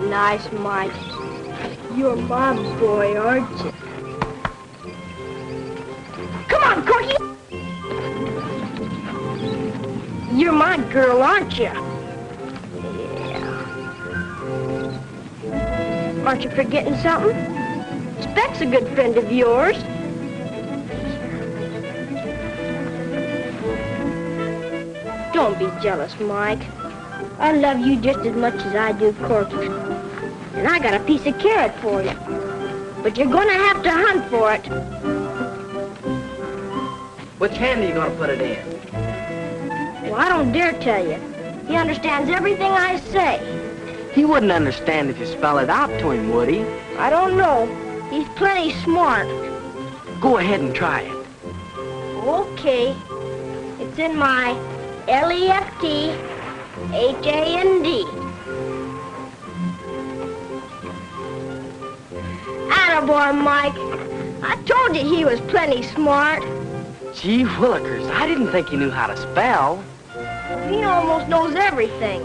nice, Mike. You're my boy, aren't you? Come on, Corky! You're my girl, aren't you? Yeah. Aren't you forgetting something? Speck's a good friend of yours. Don't be jealous, Mike. I love you just as much as I do Corky. And I got a piece of carrot for you. But you're gonna have to hunt for it. Which hand are you gonna put it in? Well, I don't dare tell you. He understands everything I say. He wouldn't understand if you spell it out to him, would he? I don't know. He's plenty smart. Go ahead and try it. Okay. It's in my L-E-F-T-H-A-N-D. Attaboy, Mike. I told you he was plenty smart. Gee willikers, I didn't think he knew how to spell. He almost knows everything.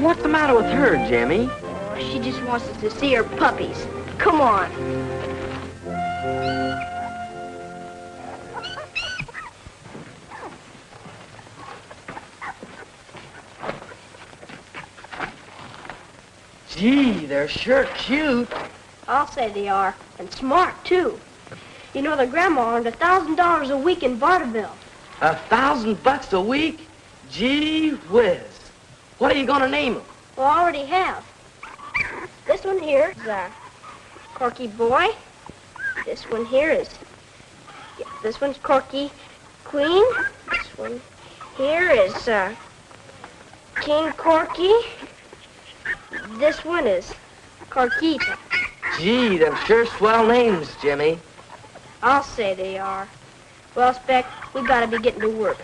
What's the matter with her, Jimmy? Oh, she just wants us to see her puppies. Come on. Gee, they're sure cute. I'll say they are. And smart, too. You know, their grandma earned $1,000 a week in vaudeville. $1,000 a week? Gee whiz. What are you gonna name them? Well, I already have. This one here is Corky Boy. This one here is... Yeah, this one's Corky Queen. This one here is King Corky. This one is Corquita. Gee, them sure swell names, Jimmy. I'll say they are. Well, Speck, we gotta be getting to work.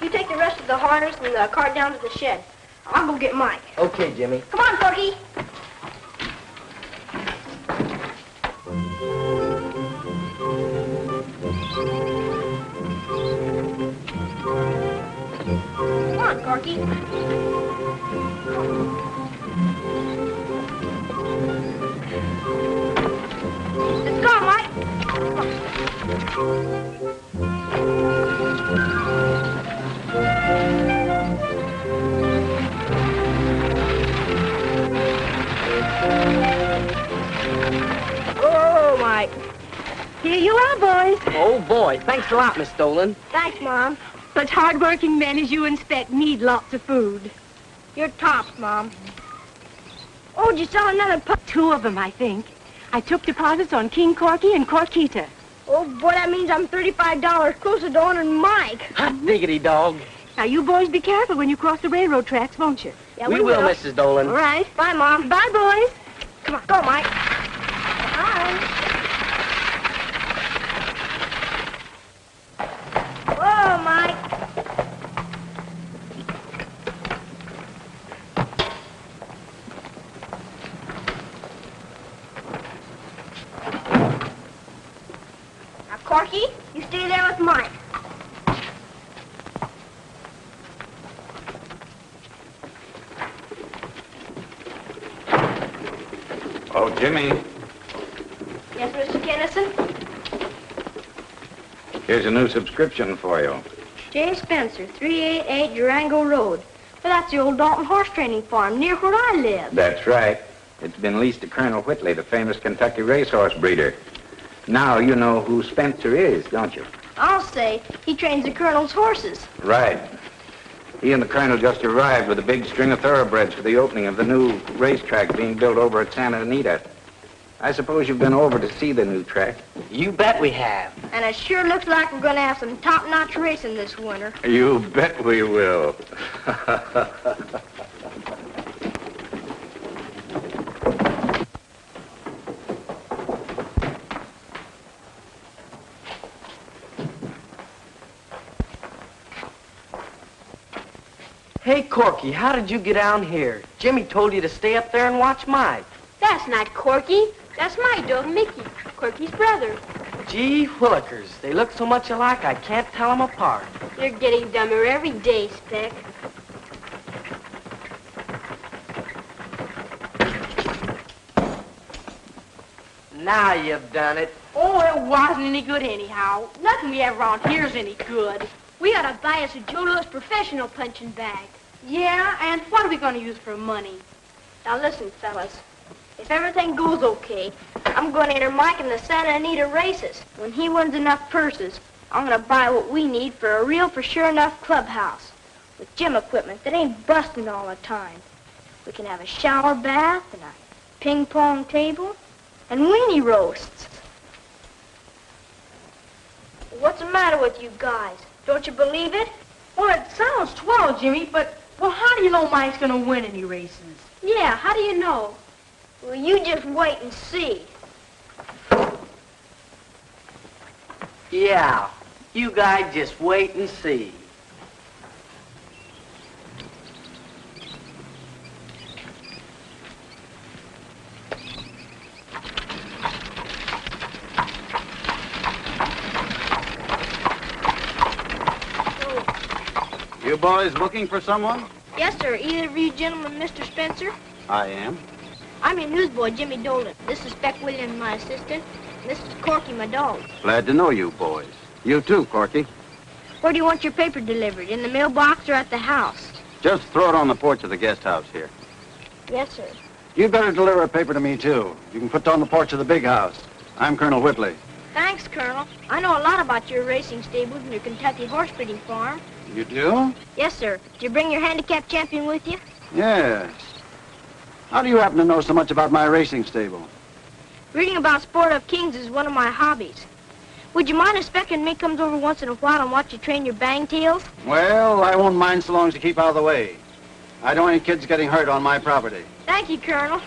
You take the rest of the harness and the cart down to the shed. I'll go get Mike. Okay, Jimmy. Come on, Corky. Come on, Corky. Let's go, Mike. Oh, Mike. Here you are, boys. Oh, boy. Thanks a lot, Miss Dolan. Thanks, Mom. Such hard-working men as you and Speck need lots of food. You're tops, Mom. Oh, did you sell another pup? 2 of them, I think. I took deposits on King Corky and Corquita. Oh, boy, that means I'm $35 closer to owning Mike. Hot diggity dog. Now, you boys be careful when you cross the railroad tracks, won't you? Yeah, we will, Mrs. Dolan. All right. Bye, Mom. Bye, boys. Come on. Go, Mike. Bye. Whoa, Mike. Now, Corky, you stay there with Mike. Oh, Jimmy. Yes, Mr. Kennison? Here's a new subscription for you. J. Spencer, 388 Durango Road. Well, that's the old Dalton horse training farm near where I live. That's right. It's been leased to Colonel Whiteny, the famous Kentucky racehorse breeder. Now you know who Spencer is, don't you? I'll say he trains the Colonel's horses. Right. He and the Colonel just arrived with a big string of thoroughbreds for the opening of the new racetrack being built over at Santa Anita. I suppose you've been over to see the new track. You bet we have. And it sure looks like we're going to have some top-notch racing this winter. You bet we will. Hey, Corky, how did you get down here? Jimmy told you to stay up there and watch Mike. That's not Corky. That's my dog, Mickey, Corky's brother. Gee willikers, they look so much alike I can't tell them apart. You're getting dumber every day, Speck. Now you've done it. Oh, it wasn't any good anyhow. Nothing we have around here's any good. We ought to buy us a Joe Louis professional punching bag. Yeah, and what are we going to use for money? Now listen, fellas. If everything goes okay, I'm going to enter Mike in the Santa Anita races. When he wins enough purses, I'm going to buy what we need for a real for sure enough clubhouse with gym equipment that ain't busting all the time. We can have a shower bath and a ping pong table and weenie roasts. What's the matter with you guys? Don't you believe it? Well, it sounds swell, Jimmy, but, well, how do you know Mike's going to win any races? Yeah, how do you know? Well, you just wait and see. Yeah, you guys just wait and see. You boys looking for someone? Yes, sir. Either of you gentlemen, Mr. Spencer? I am. I'm your newsboy, Jimmy Dolan. This is Speck Williams, my assistant. And this is Corky, my dog. Glad to know you boys. You too, Corky. Where do you want your paper delivered? In the mailbox or at the house? Just throw it on the porch of the guest house here. Yes, sir. You'd better deliver a paper to me, too. You can put it on the porch of the big house. I'm Colonel Whitely. Thanks, Colonel. I know a lot about your racing stables and your Kentucky horse breeding farm. You do? Yes, sir. Did you bring your handicap champion with you? Yes. How do you happen to know so much about my racing stable? Reading about Sport of Kings is one of my hobbies. Would you mind if Speck and me comes over once in a while and watch you train your bangtails? Well, I won't mind so long as you keep out of the way. I don't want any kids getting hurt on my property. Thank you, Colonel.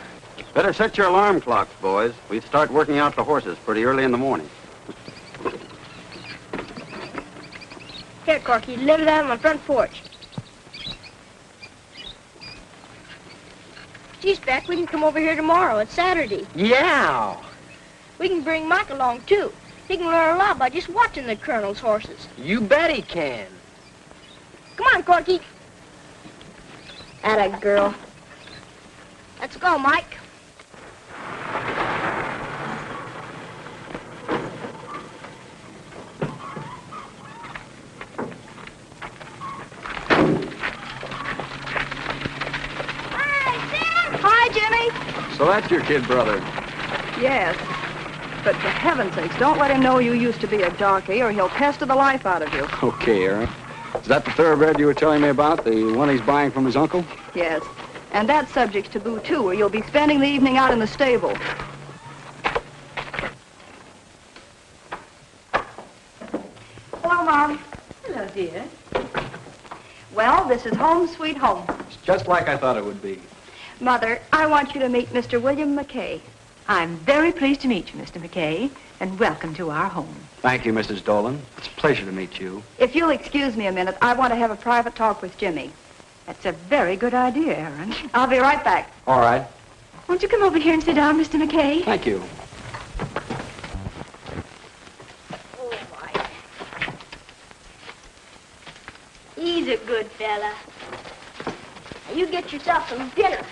Better set your alarm clocks, boys. We start working out the horses pretty early in the morning. Here, Corky, deliver that on my front porch. Gee, Speck, we can come over here tomorrow. It's Saturday. Yeah. We can bring Mike along, too. He can learn a lot by just watching the Colonel's horses. You bet he can. Come on, Corky. Atta girl. Let's go, Mike. Hi, Jimmy. So that's your kid brother. Yes. But for heaven's sakes, don't let him know you used to be a jockey or he'll pester the life out of you. Okay, Aaron. Is that the thoroughbred you were telling me about, the one he's buying from his uncle? Yes. And that's subject's taboo, too, or you'll be spending the evening out in the stable. Hello, Mom. Hello, dear. Well, this is home sweet home. It's just like I thought it would be. Mother, I want you to meet Mr. William McKay. I'm very pleased to meet you, Mr. McKay, and welcome to our home. Thank you, Mrs. Dolan. It's a pleasure to meet you. If you'll excuse me a minute, I want to have a private talk with Jimmy. That's a very good idea, Aaron. I'll be right back. All right. Won't you come over here and sit down, Mr. McKay? Thank you. Oh, my. He's a good fella. Now, you get yourself some dinner.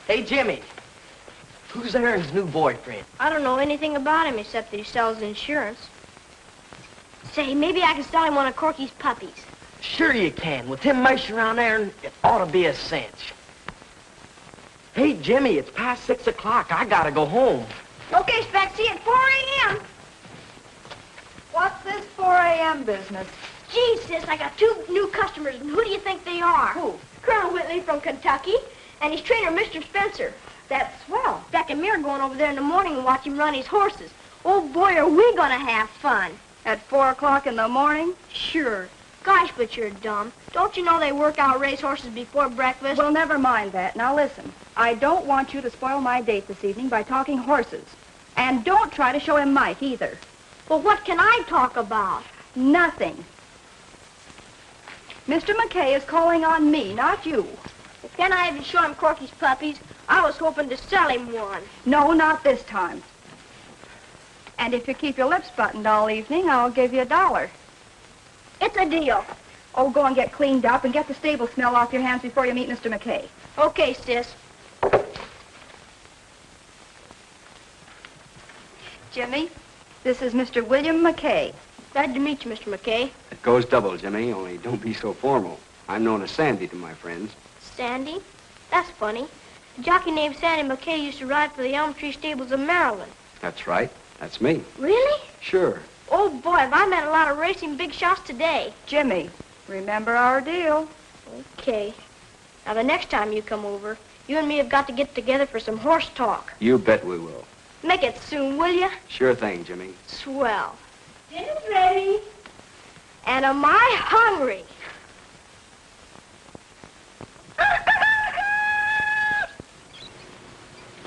Hey, Jimmy. Who's Aaron's new boyfriend? I don't know anything about him except that he sells insurance. Say, maybe I can sell him one of Corky's puppies. Sure you can. With him mushing around there, it ought to be a cinch. Hey, Jimmy, it's past 6 o'clock. I gotta go home. Okay, Speck, see you at 4 a.m. What's this 4 a.m. business? Gee, sis, I got 2 new customers, and who do you think they are? Who? Colonel Whiteny from Kentucky, and his trainer, Mr. Spencer. That's swell. Speck and me are going over there in the morning and watch him run his horses. Oh, boy, are we gonna have fun. At 4 o'clock in the morning? Sure. Gosh, but you're dumb. Don't you know they work out race horses before breakfast? Well, never mind that. Now listen, I don't want you to spoil my date this evening by talking horses. And don't try to show him Mike either. Well, what can I talk about? Nothing. Mr. McKay is calling on me, not you. Can I even show him Corky's puppies? I was hoping to sell him one. No, not this time. And if you keep your lips buttoned all evening, I'll give you $1. It's a deal. Oh, go and get cleaned up and get the stable smell off your hands before you meet Mr. McKay. Okay, sis. Jimmy, this is Mr. William McKay. Glad to meet you, Mr. McKay. It goes double, Jimmy, only don't be so formal. I'm known as Sandy to my friends. Sandy? That's funny. A jockey named Sandy McKay used to ride for the Elm Tree Stables of Maryland. That's right. That's me. Really? Sure. Oh, boy, have I met a lot of racing big shots today. Jimmy, remember our deal. Okay. Now, the next time you come over, you and me have got to get together for some horse talk. You bet we will. Make it soon, will you? Sure thing, Jimmy. Swell. Dinner's ready. And am I hungry?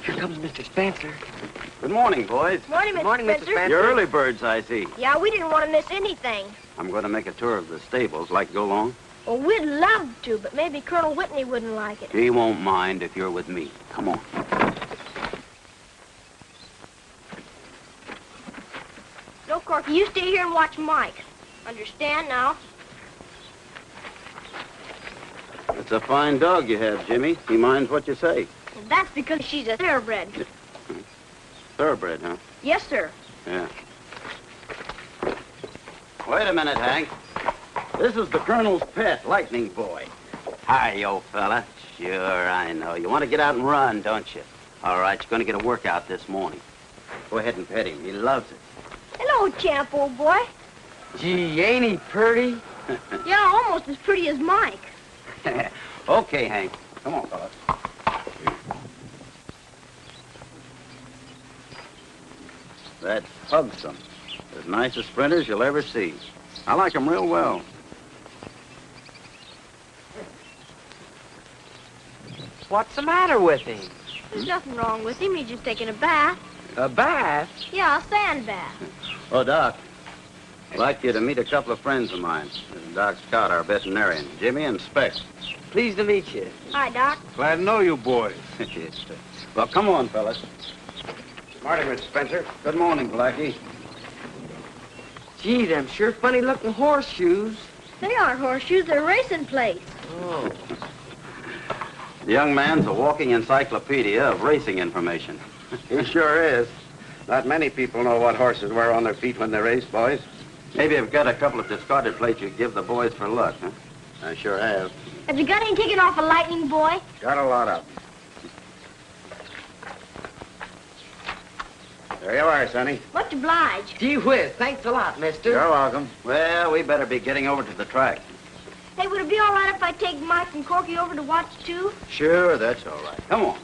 Here comes Mr. Spencer. Good morning, boys. Morning, Mr. Morning, Mr. Spencer. Spencer. You're early birds, I see. Yeah, we didn't want to miss anything. I'm going to make a tour of the stables. Like to go along? Well, we'd love to, but maybe Colonel Whiteny wouldn't like it. He won't mind if you're with me. Come on. No, Corky, you stay here and watch Mike. Understand now? It's a fine dog you have, Jimmy. He minds what you say. And that's because she's a thoroughbred. Thoroughbred, huh? Yes, sir. Yeah. Wait a minute, Hank. This is the Colonel's pet, Lightning Boy. Hi, old fella. Sure, I know. You want to get out and run, don't you? All right, you're going to get a workout this morning. Go ahead and pet him. He loves it. Hello, champ, old boy. Gee, ain't he pretty? Yeah, almost as pretty as Mike. Okay, Hank. Come on, fellas. That's Hugsome. As nice a sprinters you'll ever see. I like him real well. What's the matter with him? There's nothing wrong with him. He's just taking a bath. A bath? Yeah, a sand bath. Oh, Doc. I'd like you to meet a couple of friends of mine. This is Doc Scott, our veterinarian. Jimmy and Speck. Pleased to meet you. Hi, Doc. Glad to know you boys. Well, come on, fellas. Morning, Mr. Spencer. Good morning, Blackie. Gee, them sure funny-looking horseshoes. They aren't horseshoes. They're racing plates. Oh. The young man's a walking encyclopedia of racing information. He sure is. Not many people know what horses wear on their feet when they race, boys. Maybe you've got a couple of discarded plates you give the boys for luck, huh? I sure have. Have you got any ticket off a Lightning Boy? Got a lot of them. There you are, Sonny. Much obliged. Gee whiz, thanks a lot, mister. You're welcome. Well, we better be getting over to the track. Hey, would it be all right if I take Mike and Corky over to watch, too? Sure, that's all right. Come on.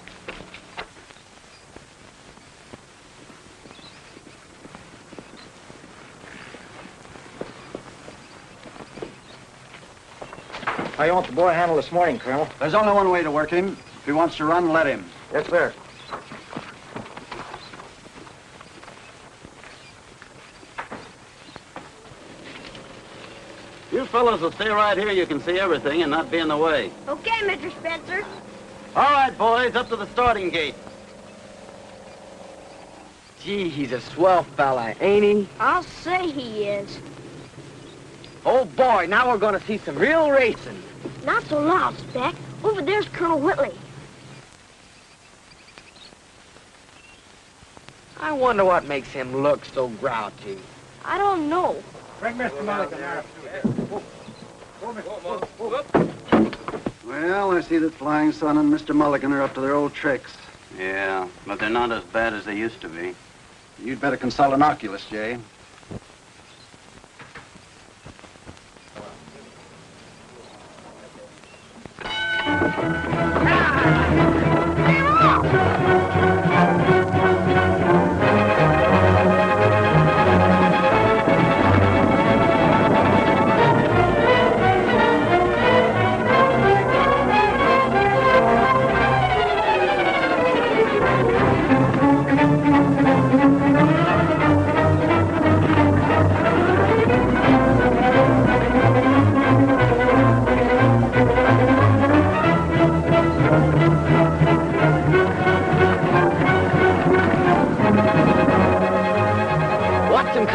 How you want the boy handled this morning, Colonel? There's only one way to work him. If he wants to run, let him. Yes, sir. You fellas will stay right here. You can see everything and not be in the way. Okay, Mr. Spencer. All right, boys, up to the starting gate. Gee, he's a swell fella, ain't he? I'll say he is. Oh, boy, now we're going to see some real racing. Not so loud, Speck. Over there's Colonel Whiteny. I wonder what makes him look so grouchy. I don't know. Bring Mr. Mulligan out. Well, I see that Flying Sun and Mr. Mulligan are up to their old tricks. Yeah, but they're not as bad as they used to be. You'd better consult an oculist, Jay.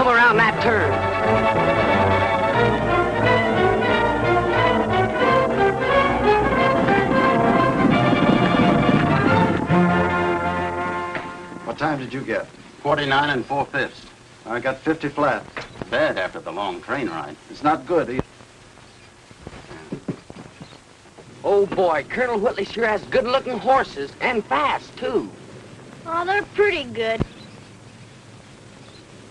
come around that turn. What time did you get? 49 and 4/5. I got 50 flat. Bad after the long train ride. It's not good either. Oh, boy, Colonel Whitley sure has good-looking horses, and fast, too. Oh, they're pretty good.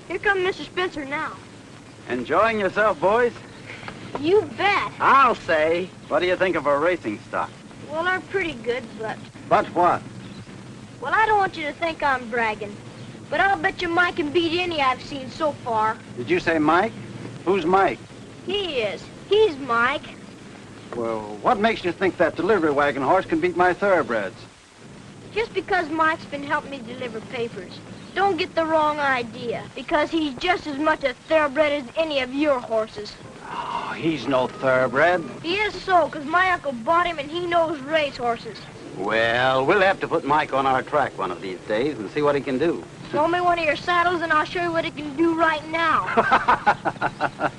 Here comes Mr. Spencer now. Enjoying yourself, boys? You bet. I'll say. What do you think of our racing stock? Well, they're pretty good, but... But what? Well, I don't want you to think I'm bragging, but I'll bet you Mike can beat any I've seen so far. Did you say Mike? Who's Mike? He is. He's Mike. Well, what makes you think that delivery wagon horse can beat my thoroughbreds? Just because Mike's been helping me deliver papers. Don't get the wrong idea, because he's just as much a thoroughbred as any of your horses. Oh, he's no thoroughbred. He is so, because my uncle bought him and he knows race horses. Well, we'll have to put Mike on our track one of these days and see what he can do. Show me one of your saddles and I'll show you what he can do right now.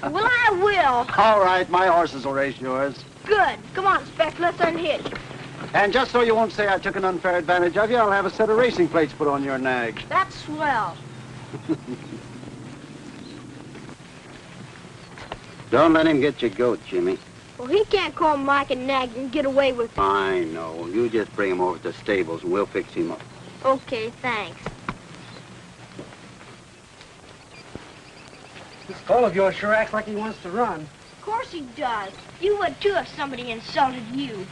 Well, I will. All right, my horses will race yours. Good. Come on, Speck, let's unhitch. And just so you won't say I took an unfair advantage of you, I'll have a set of racing plates put on your nag. That's swell. Don't let him get your goat, Jimmy. Well, he can't call Mike and nag and get away with it. I know. You just bring him over to the stables and we'll fix him up. Okay, thanks. This Cole of yours sure acts like he wants to run. Of course he does. You would too if somebody insulted you.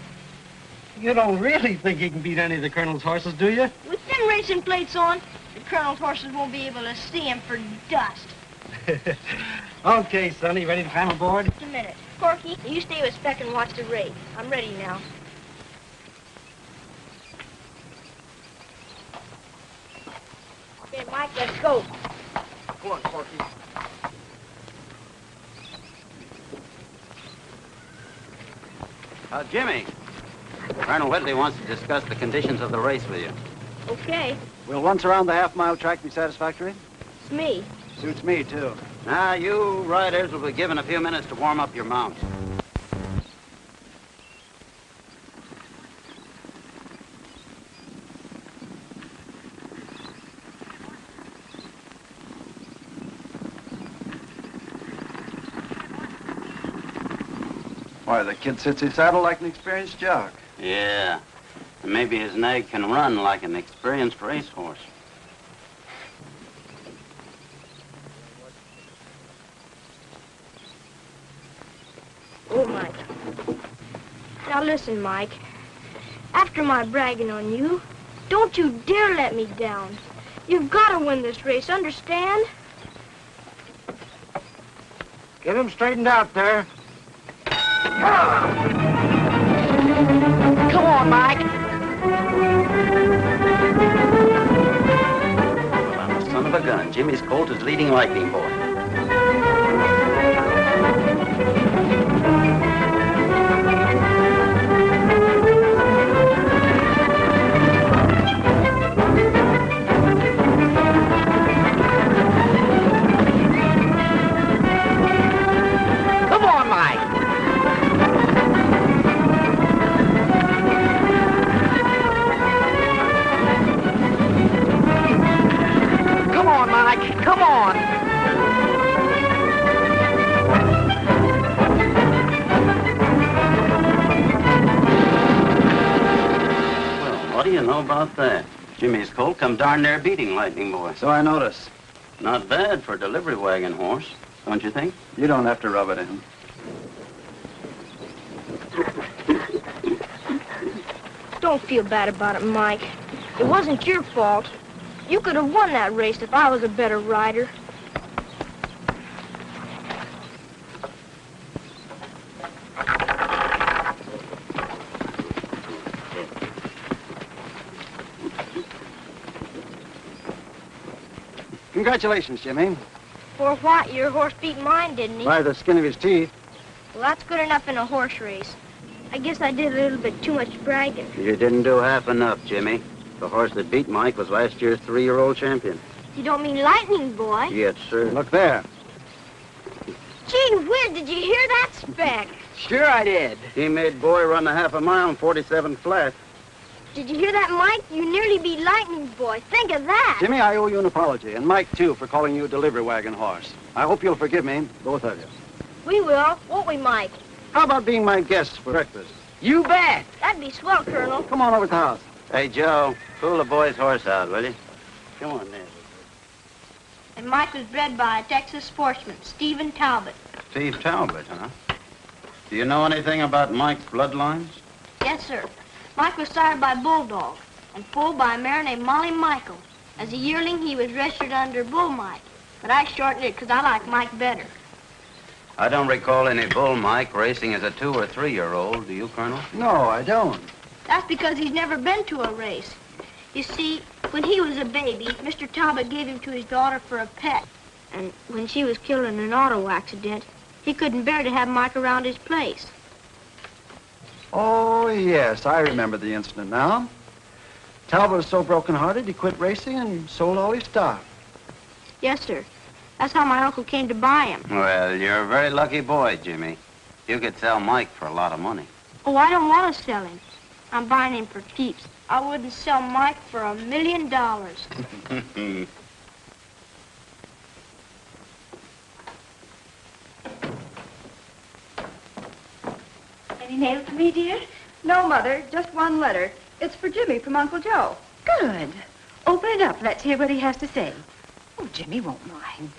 You don't really think he can beat any of the Colonel's horses, do you? With them racing plates on, the Colonel's horses won't be able to see him for dust. Okay, Sonny, ready to climb aboard? Just a minute. Corky, you stay with Speck and watch the race. I'm ready now. Okay, Mike, let's go. Come on, Corky. Jimmy, Colonel Whitley wants to discuss the conditions of the race with you. Okay, Will once around the half-mile track be satisfactory? it's me. Suits me, too. Now, you riders will be given a few minutes to warm up your mounts. Why, the kid sits his saddle like an experienced jock. Yeah. And maybe his nag can run like an experienced racehorse. Oh, Mike. Now listen, Mike. After my bragging on you, don't you dare let me down. You've got to win this race, understand? Get him straightened out there. Come on, Mike. Son of a gun, Jimmy's colt is leading Lightning Boy. Come on, Mike. Come on, Mike. Come on. Well, what do you know about that? Jimmy's colt come darn near beating Lightning Boy. So I notice. Not bad for a delivery wagon horse, don't you think? You don't have to rub it in. Don't feel bad about it, Mike. It wasn't your fault. You could have won that race if I was a better rider. Congratulations, Jimmy. For what? Your horse beat mine, didn't he? By the skin of his teeth. Well, that's good enough in a horse race. I guess I did a little bit too much bragging. You didn't do half enough, Jimmy. The horse that beat Mike was last year's 3-year-old champion. You don't mean lightning boy? Yes, sir. Look there. Gee whiz, did you hear that, Speck? Sure I did. He made boy run a half a mile in 47 flat. Did you hear that, Mike? You nearly beat lightning boy. Think of that. Jimmy, I owe you an apology, and Mike, too, for calling you a delivery wagon horse. I hope you'll forgive me, both of you. We will, won't we, Mike? How about being my guests for breakfast? You bet. That'd be swell, Colonel. Come on over to the house. Hey, Joe, pull the boy's horse out, will you? Come on there. And Mike was bred by a Texas sportsman, Stephen Talbot. Steve Talbot, huh? Do you know anything about Mike's bloodlines? Yes, sir. Mike was sired by Bulldog and foaled by a mare named Molly Michael. As a yearling, he was registered under Bull Mike, but I shortened it because I like Mike better. I don't recall any Bull Mike racing as a 2- or 3-year-old. Do you, Colonel? No, I don't. That's because he's never been to a race. You see, when he was a baby, Mr. Talbot gave him to his daughter for a pet. And when she was killed in an auto accident, he couldn't bear to have Mike around his place. Oh, yes, I remember the incident now. Talbot was so broken-hearted, he quit racing and sold all his stock. Yes, sir. That's how my uncle came to buy him. Well, you're a very lucky boy, Jimmy. You could sell Mike for a lot of money. Oh, I don't want to sell him. I'm buying him for keeps. I wouldn't sell Mike for $1 million. Any mail for me, dear? No, Mother, just one letter. It's for Jimmy from Uncle Joe. Good. Open it up. Let's hear what he has to say. Oh, Jimmy won't mind.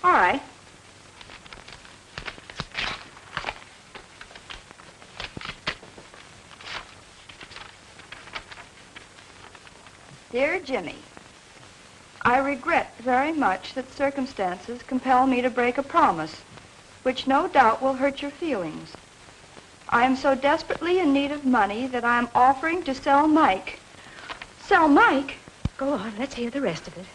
All right. Dear Jimmy, I regret very much that circumstances compel me to break a promise, which no doubt will hurt your feelings. I am so desperately in need of money that I am offering to sell Mike. Sell Mike? Go on. Let's hear the rest of it.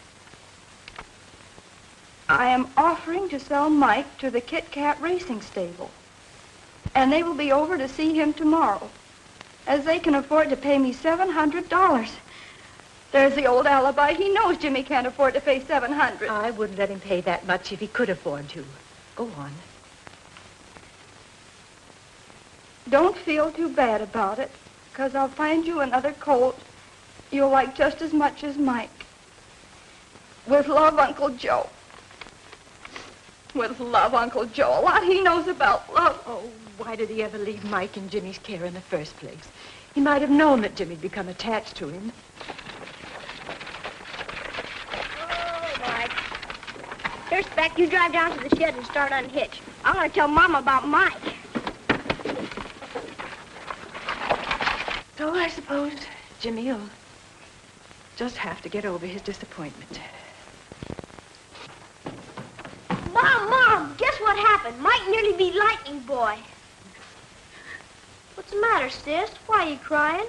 I am offering to sell Mike to the Kit Kat Racing Stable. And they will be over to see him tomorrow, as they can afford to pay me $700. There's the old alibi. He knows Jimmy can't afford to pay $700. I wouldn't let him pay that much if he could afford to. Go on. Don't feel too bad about it, because I'll find you another colt you'll like just as much as Mike. With love, Uncle Joe. With love, Uncle Joe. A lot he knows about love. Oh, why did he ever leave Mike in Jimmy's care in the first place? He might have known that Jimmy'd become attached to him. Oh, Mike. Here, Speck, you drive down to the shed and start unhitch. I'm going to tell Mama about Mike. So I suppose Jimmy'll just have to get over his disappointment. Mom, guess what happened? Mike nearly beat Lightning Boy. What's the matter, sis? Why are you crying?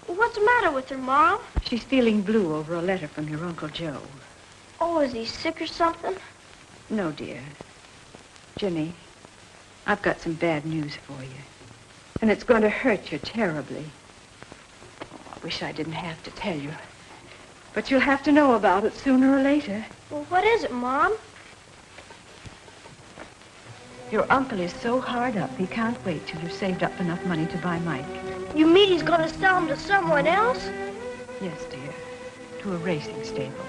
Well, what's the matter with her, Mom? She's feeling blue over a letter from your Uncle Joe. Oh, is he sick or something? No, dear. Jimmy, I've got some bad news for you. And it's going to hurt you terribly. Oh, I wish I didn't have to tell you. But you'll have to know about it sooner or later. Well, what is it, Mom? Your uncle is so hard up, he can't wait till you've saved up enough money to buy Mike. You mean he's going to sell him to someone else? Yes, dear. To a racing stable.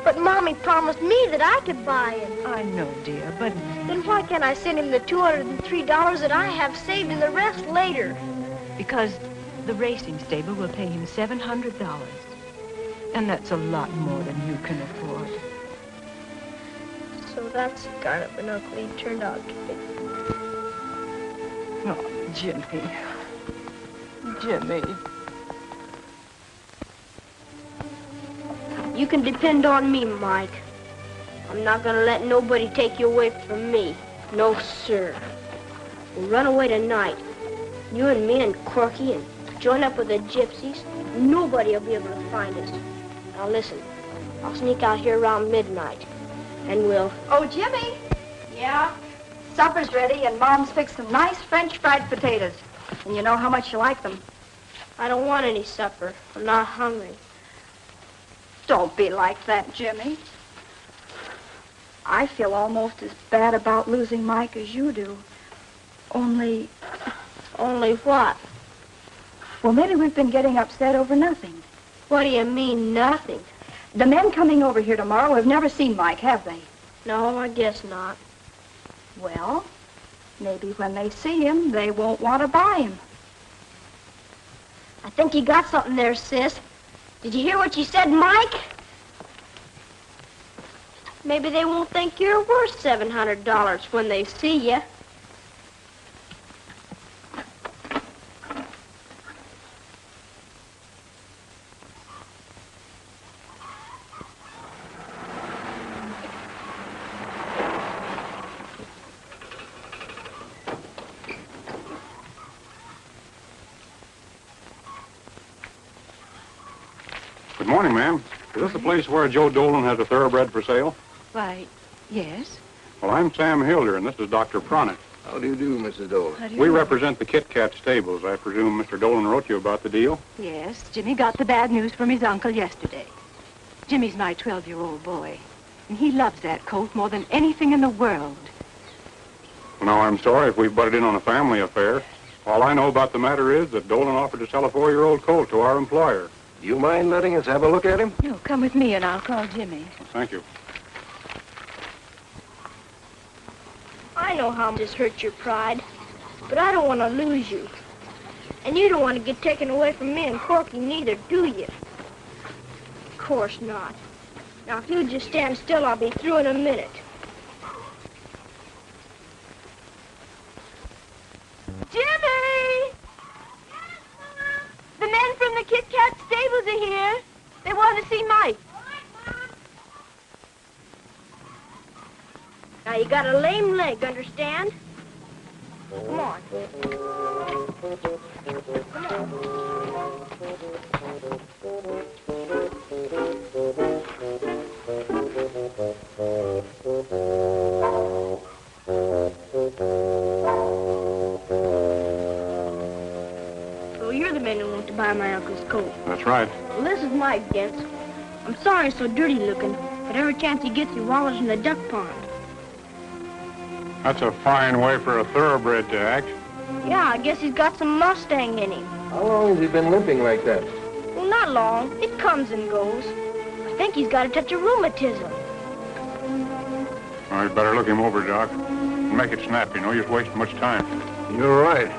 But Mommy promised me that I could buy him. I know, dear, but... Then why can't I send him the $203 that I have saved and the rest later? Because the racing stable will pay him $700. And that's a lot more than you can afford. So that's the kind of an uncle he turned out to be. Oh, Jimmy. Jimmy. You can depend on me, Mike. I'm not going to let nobody take you away from me. No, sir. We'll run away tonight. You and me and Corky and join up with the gypsies. Nobody will be able to find us. Now listen, I'll sneak out here around midnight. And we'll... Oh, Jimmy. Yeah? Supper's ready, and Mom's fixed some nice French fried potatoes. And you know how much you like them. I don't want any supper. I'm not hungry. Don't be like that, Jimmy. I feel almost as bad about losing Mike as you do. Only what? Well, maybe we've been getting upset over nothing. What do you mean, nothing? The men coming over here tomorrow have never seen Mike, have they? No, I guess not. Well, maybe when they see him, they won't want to buy him. I think you got something there, sis. Did you hear what you said, Mike? Maybe they won't think you're worth $700 when they see you. Good morning, ma'am. Is this the place where Joe Dolan has a thoroughbred for sale? Why, yes. Well, I'm Sam Hilder, and this is Dr. Pronick. How do you do, Mrs. Dolan? How do you We do? represent the Kit Kat stables. I presume Mr. Dolan wrote you about the deal? Yes, Jimmy got the bad news from his uncle yesterday. Jimmy's my 12-year-old boy, and he loves that colt more than anything in the world. Well, now, I'm sorry if we've butted in on a family affair. All I know about the matter is that Dolan offered to sell a 4-year-old colt to our employer. Do you mind letting us have a look at him? No, come with me and I'll call Jimmy. Thank you. I know how this hurts your pride, but I don't want to lose you. And you don't want to get taken away from me and Corky neither, do you? Of course not. Now, if you just stand still, I'll be through in a minute. Jimmy! The men from the Kit Kat stables are here. They want to see Mike. Now, you got a lame leg, understand? Come on. Come So you're the men who want to buy my uncle's coat. That's right. Well, this is Mike, gents. I'm sorry he's so dirty looking, but every chance he gets, he wallows in the duck pond. That's a fine way for a thoroughbred to act. Yeah, I guess he's got some Mustang in him. How long has he been limping like that? Well, not long. It comes and goes. I think he's got a touch of rheumatism. Well, you'd better look him over, Doc. And make it snap, you know. You're wasting much time. You're right.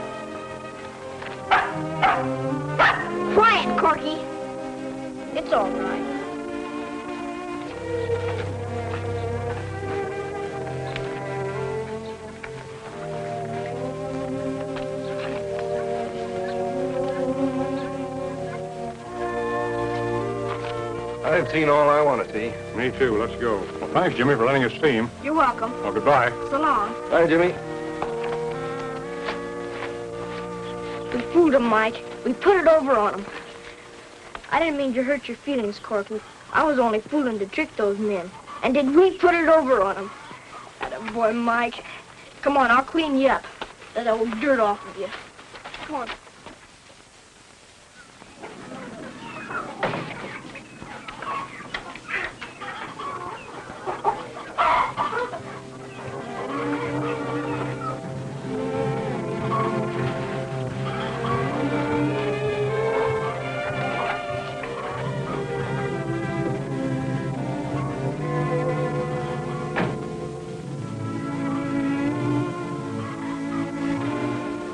Quiet, Corky. It's all right. I've seen all I want to see. Me too. Let's go. Well, thanks, Jimmy, for letting us see him. You're welcome. Well, goodbye. So long. Bye, Jimmy. We fooled him, Mike. We put it over on him. I didn't mean to hurt your feelings, Corky. I was only fooling to trick those men. And did we put it over on him? Attaboy, Mike. Come on, I'll clean you up. That old dirt off of you. Come on.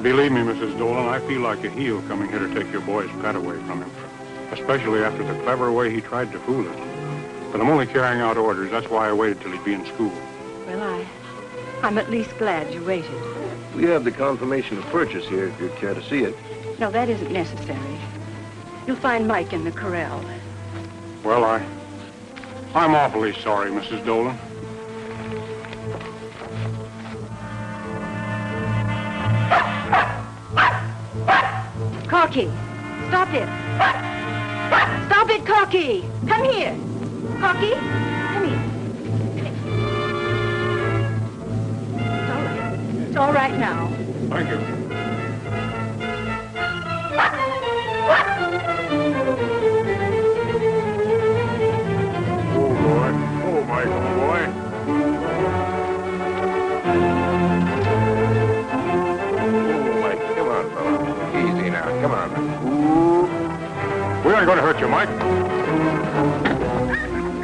Believe me, Mrs. Dolan, I feel like a heel coming here to take your boy's pet away from him, especially after the clever way he tried to fool us. But I'm only carrying out orders. That's why I waited till he'd be in school. Well, I'm at least glad you waited. We have the confirmation of purchase here if you'd care to see it. No, that isn't necessary. You'll find Mike in the corral. Well, I'm awfully sorry, Mrs. Dolan. Corky, stop it. Stop it, Corky. Come here. Corky, come here. It's all right. It's all right now. Thank you. Got you, Mike?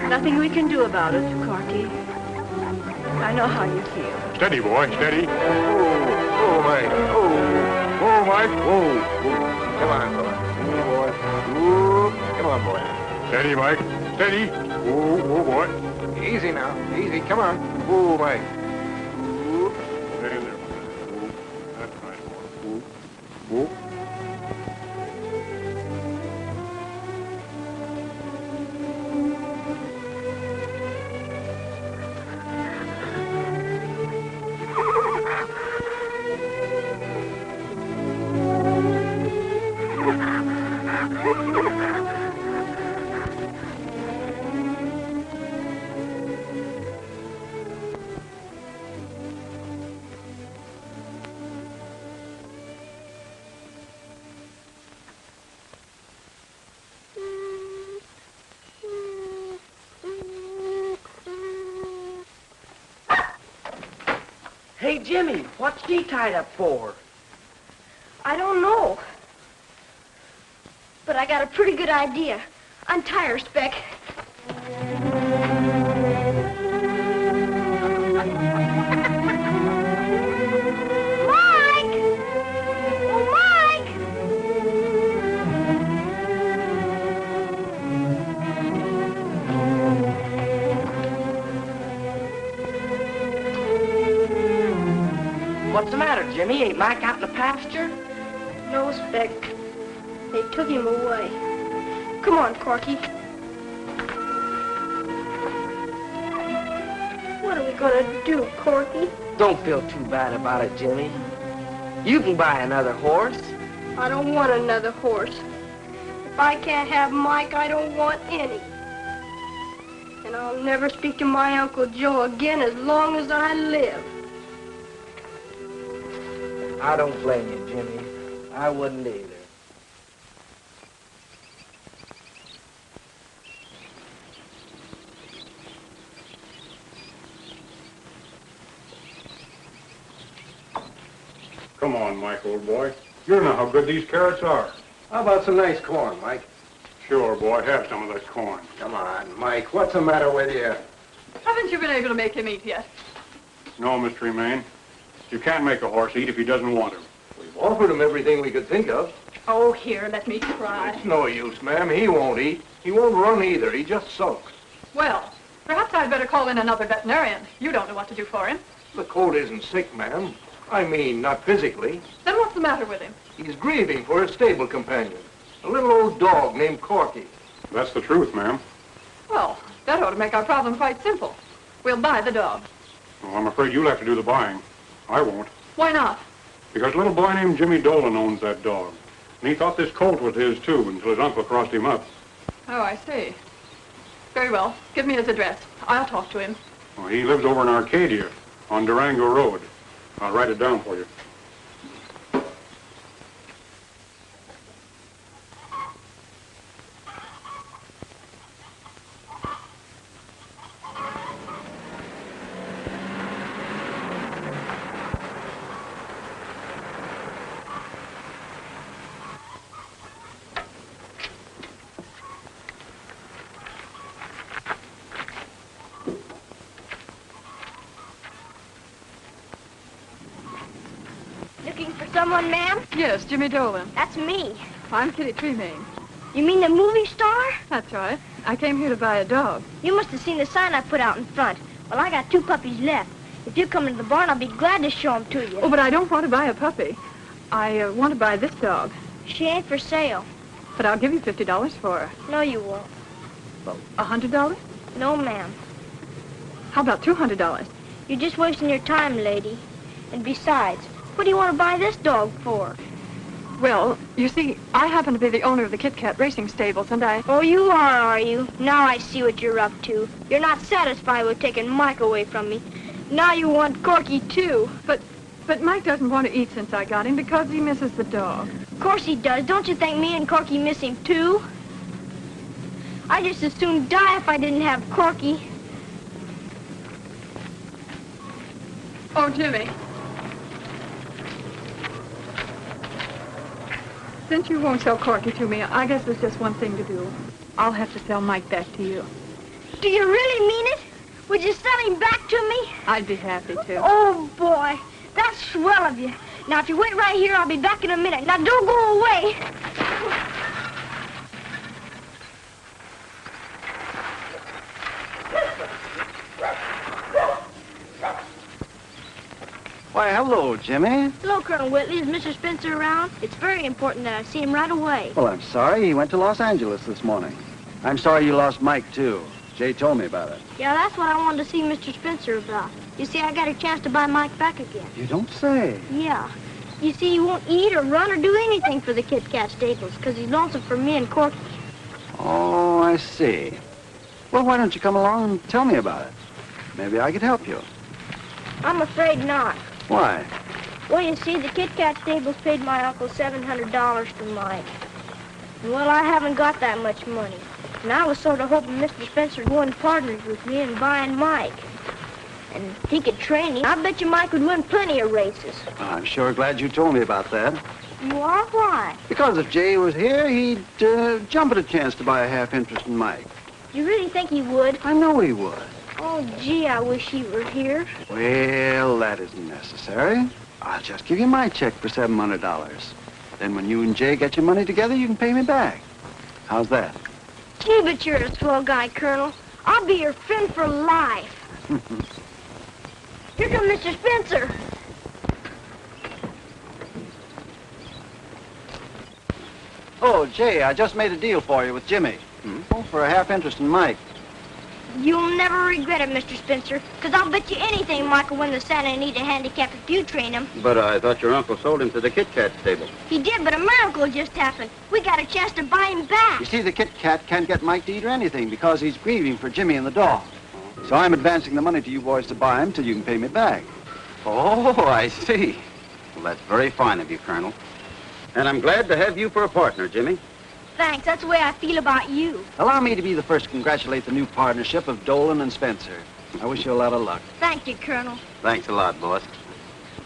Nothing we can do about it, Corky. I know how you feel. Steady, boy, steady. Oh, Mike. Whoa, Mike. Whoa. Come on, boy. Boy. Whoa. Come on, boy. Steady, Mike. Steady. Whoa, boy. Easy now. Easy. Come on. Whoa, Mike. Whoa. There, there. Whoa. That's right, boy. Whoa. Hey, Jimmy, what's she tied up for? I don't know. But I got a pretty good idea. Untie her, Speck. Mike! Oh, Mike! What's the matter, Jimmy? Ain't Mike out in the pasture? No, Speck. They took him away. Come on, Corky. What are we gonna do, Corky? Don't feel too bad about it, Jimmy. You can buy another horse. I don't want another horse. If I can't have Mike, I don't want any. And I'll never speak to my Uncle Joe again as long as I live. I don't blame you, Jimmy. I wouldn't either. Come on, Mike, old boy. You know how good these carrots are. How about some nice corn, Mike? Sure, boy. Have some of that corn. Come on, Mike. What's the matter with you? Haven't you been able to make him eat yet? No, Mr. Remain. You can't make a horse eat if he doesn't want to. We've offered him everything we could think of. Oh, here, let me try. It's no use, ma'am. He won't eat. He won't run either. He just sulks. Well, perhaps I'd better call in another veterinarian. You don't know what to do for him. The colt isn't sick, ma'am. I mean, not physically. Then what's the matter with him? He's grieving for his stable companion, a little old dog named Corky. That's the truth, ma'am. Well, that ought to make our problem quite simple. We'll buy the dog. Well, I'm afraid you'll have to do the buying. I won't. Why not? Because a little boy named Jimmy Dolan owns that dog. And he thought this colt was his, too, until his uncle crossed him up. Oh, I see. Very well. Give me his address. I'll talk to him. Well, he lives over in Arcadia on Durango Road. I'll write it down for you. Looking for someone, ma'am? Yes, Jimmy Dolan. That's me. I'm Kitty Tremaine. You mean the movie star? That's right. I came here to buy a dog. You must have seen the sign I put out in front. Well, I got 2 puppies left. If you come into the barn, I'll be glad to show them to you. Oh, but I don't want to buy a puppy. I want to buy this dog. She ain't for sale. But I'll give you $50 for her. No, you won't. Well, $100? No, ma'am. How about $200? You're just wasting your time, lady. And besides, what do you want to buy this dog for? Well, you see, I happen to be the owner of the Kit Kat racing stables, and I... Oh, you are you? Now I see what you're up to. You're not satisfied with taking Mike away from me. Now you want Corky, too. But Mike doesn't want to eat since I got him because he misses the dog. Of course he does. Don't you think me and Corky miss him, too? I'd just as soon die if I didn't have Corky. Oh, Jimmy. Since you won't sell Corky to me, I guess there's just one thing to do. I'll have to sell Mike back to you. Do you really mean it? Would you sell him back to me? I'd be happy to. Oh, boy. That's swell of you. Now, if you wait right here, I'll be back in a minute. Now, don't go away. Why, hello, Jimmy. Hello, Colonel Whitley. Is Mr. Spencer around? It's very important that I see him right away. Well, I'm sorry. He went to Los Angeles this morning. I'm sorry you lost Mike, too. Jay told me about it. Yeah, that's what I wanted to see Mr. Spencer about. You see, I got a chance to buy Mike back again. You don't say. Yeah. You see, he won't eat or run or do anything for the Kit Kat stables because he's lonesome for me and Corky. Oh, I see. Well, why don't you come along and tell me about it? Maybe I could help you. I'm afraid not. Why? Well, you see, the Kit Kat stables paid my uncle $700 for Mike. Well, I haven't got that much money. And I was sort of hoping Mr. Spencer would win partners with me in buying Mike. And he could train him. I bet you Mike would win plenty of races. I'm sure glad you told me about that. You are? Why? Because if Jay was here, he'd jump at a chance to buy a half interest in Mike. You really think he would? I know he would. Oh, gee, I wish he were here. Well, that isn't necessary. I'll just give you my check for $700. Then when you and Jay get your money together, you can pay me back. How's that? Gee, but you're a swell guy, Colonel. I'll be your friend for life. Here comes Mr. Spencer. Oh, Jay, I just made a deal for you with Jimmy. Oh, for a half interest in Mike. You'll never regret it, Mr. Spencer, because I'll bet you anything Mike will win the Santa Anita handicap if you train him. But I thought your uncle sold him to the Kit Kat stable. He did, but a miracle just happened. We got a chance to buy him back. You see, the Kit Kat can't get Mike to eat or anything because he's grieving for Jimmy and the dog. So I'm advancing the money to you boys to buy him till you can pay me back. Oh, I see. Well, that's very fine of you, Colonel. And I'm glad to have you for a partner, Jimmy. Thanks. That's the way I feel about you. Allow me to be the first to congratulate the new partnership of Dolan and Spencer. I wish you a lot of luck. Thank you, Colonel. Thanks a lot, boss.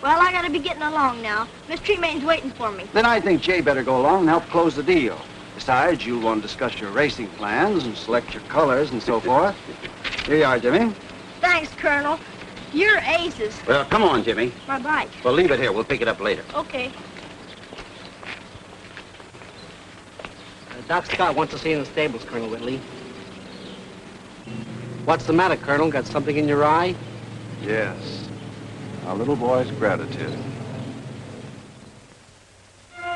Well, I gotta be getting along now. Miss Tremaine's waiting for me. Then I think Jay better go along and help close the deal. Besides, you'll want to discuss your racing plans and select your colors and so forth. Here you are, Jimmy. Thanks, Colonel. You're aces. Well, come on, Jimmy. My bike. Well, leave it here. We'll pick it up later. Okay. Doc Scott wants to see you in the stables, Colonel Whitley. What's the matter, Colonel? Got something in your eye? Yes. Our little boy's gratitude. I'm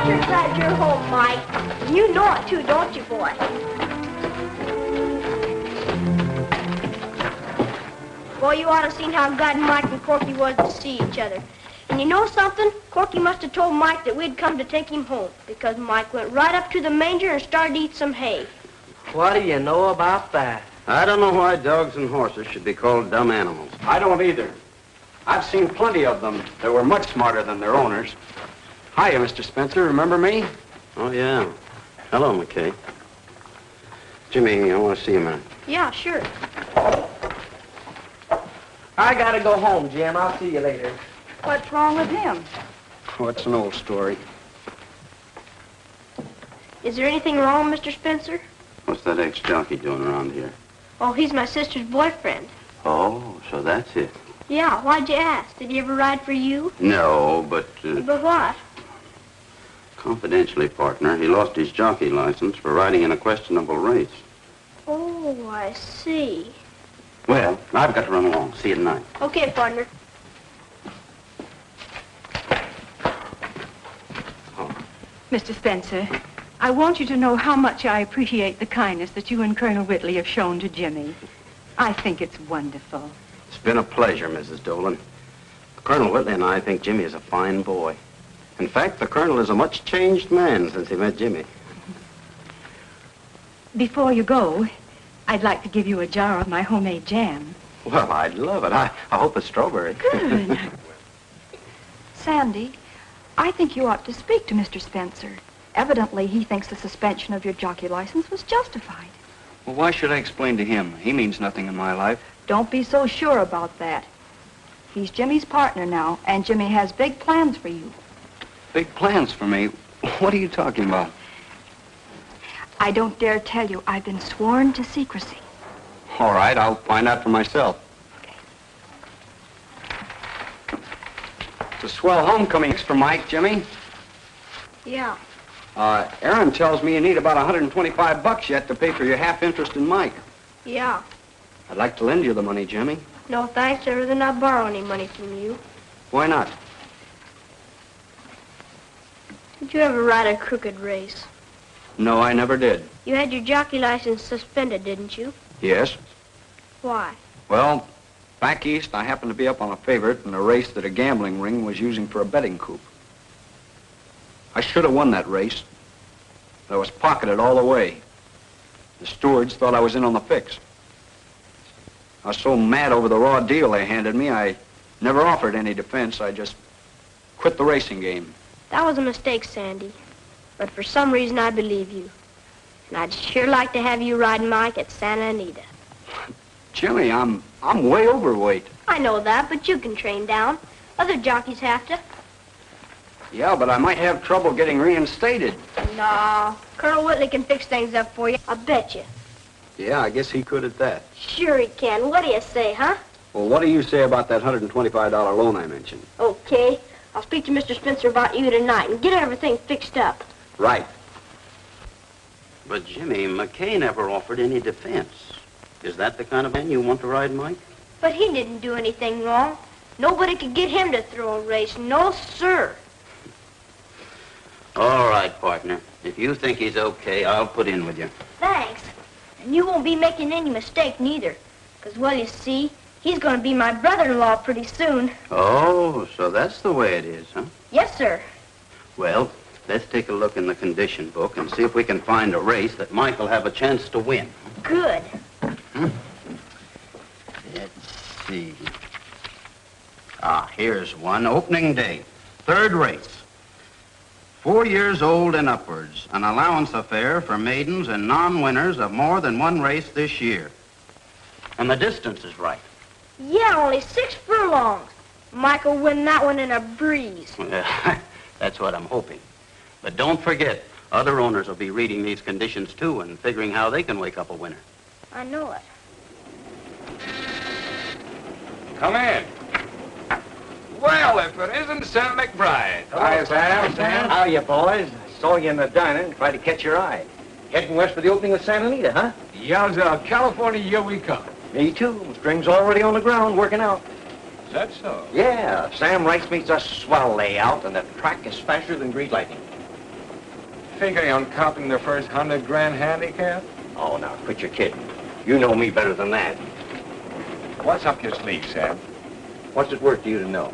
sure glad you're home, Mike. You know it, too, don't you, boy? Well, you ought to have seen how glad Mike and Corky was to see each other. And you know something? Corky must have told Mike that we'd come to take him home, because Mike went right up to the manger and started to eat some hay. What do you know about that? I don't know why dogs and horses should be called dumb animals. I don't either. I've seen plenty of them that were much smarter than their owners. Hiya, Mr. Spencer. Remember me? Oh, yeah. Hello, McKay. Jimmy, I want to see you a minute. Yeah, sure. I gotta go home, Jim. I'll see you later. What's wrong with him? Oh, it's an old story. Is there anything wrong, Mr. Spencer? What's that ex-jockey doing around here? Oh, he's my sister's boyfriend. Oh, so that's it. Yeah, why'd you ask? Did he ever ride for you? No, but... But what? Confidentially, partner, he lost his jockey license for riding in a questionable race. Oh, I see. Well, I've got to run along. See you tonight. Okay, partner. Mr. Spencer, I want you to know how much I appreciate the kindness that you and Colonel Whitley have shown to Jimmy. I think it's wonderful. It's been a pleasure, Mrs. Dolan. Colonel Whitley and I think Jimmy is a fine boy. In fact, the Colonel is a much changed man since he met Jimmy. Before you go, I'd like to give you a jar of my homemade jam. Well, I'd love it. I hope it's strawberry. Good. Sandy, I think you ought to speak to Mr. Spencer. Evidently, he thinks the suspension of your jockey license was justified. Well, why should I explain to him? He means nothing in my life. Don't be so sure about that. He's Jimmy's partner now, and Jimmy has big plans for you. Big plans for me. What are you talking about? I don't dare tell you. I've been sworn to secrecy. All right, I'll find out for myself. Okay. It's a swell homecoming for Mike, Jimmy. Yeah. Aaron tells me you need about $125 yet to pay for your half interest in Mike. Yeah. I'd like to lend you the money, Jimmy. No thanks, I'd rather not borrow any money from you. Why not? Did you ever ride a crooked race? No, I never did. You had your jockey license suspended, didn't you? Yes. Why? Well, back east, I happened to be up on a favorite in a race that a gambling ring was using for a betting coup. I should have won that race. I was pocketed all the way. The stewards thought I was in on the fix. I was so mad over the raw deal they handed me, I never offered any defense. I just quit the racing game. That was a mistake, Sandy. But for some reason, I believe you. And I'd sure like to have you ride Mike at Santa Anita. Jimmy, I'm way overweight. I know that, but you can train down. Other jockeys have to. Yeah, but I might have trouble getting reinstated. No, Colonel Whiteny can fix things up for you. I bet you. Yeah, I guess he could at that. Sure he can. What do you say, huh? Well, what do you say about that $125 loan I mentioned? Okay. I'll speak to Mr. Spencer about you tonight and get everything fixed up. Right. But, Jimmy, McKay never offered any defense. Is that the kind of man you want to ride, Mike? But he didn't do anything wrong. Nobody could get him to throw a race. No, sir. All right, partner. If you think he's okay, I'll put in with you. Thanks. And you won't be making any mistake, neither. Because, well, you see, he's going to be my brother-in-law pretty soon. Oh, so that's the way it is, huh? Yes, sir. Well, let's take a look in the condition book and see if we can find a race that Mike will have a chance to win. Good. Let's see. Here's one. Opening day. Third race. 4 years old and upwards. An allowance affair for maidens and non-winners of more than one race this year. And the distance is right. Yeah, only 6 furlongs. Mike will win that one in a breeze. That's what I'm hoping. But don't forget, other owners will be reading these conditions too and figuring how they can wake up a winner. I know it. Come in. Well, if it isn't Sam McBride. Hi, Sam. How you boys? I saw you in the diner and tried to catch your eye. Heading west for the opening of Santa Anita, huh? Yowza, California, here we come. Me too. String's already on the ground working out. Is that so? Yeah, Sam writes me it's a swell layout and the track is faster than Great Lightning. Figuring on copping the first 100 grand handicap? Oh, now, quit your kidding. You know me better than that. What's up your sleeve, Sam? What's it worth to you to know?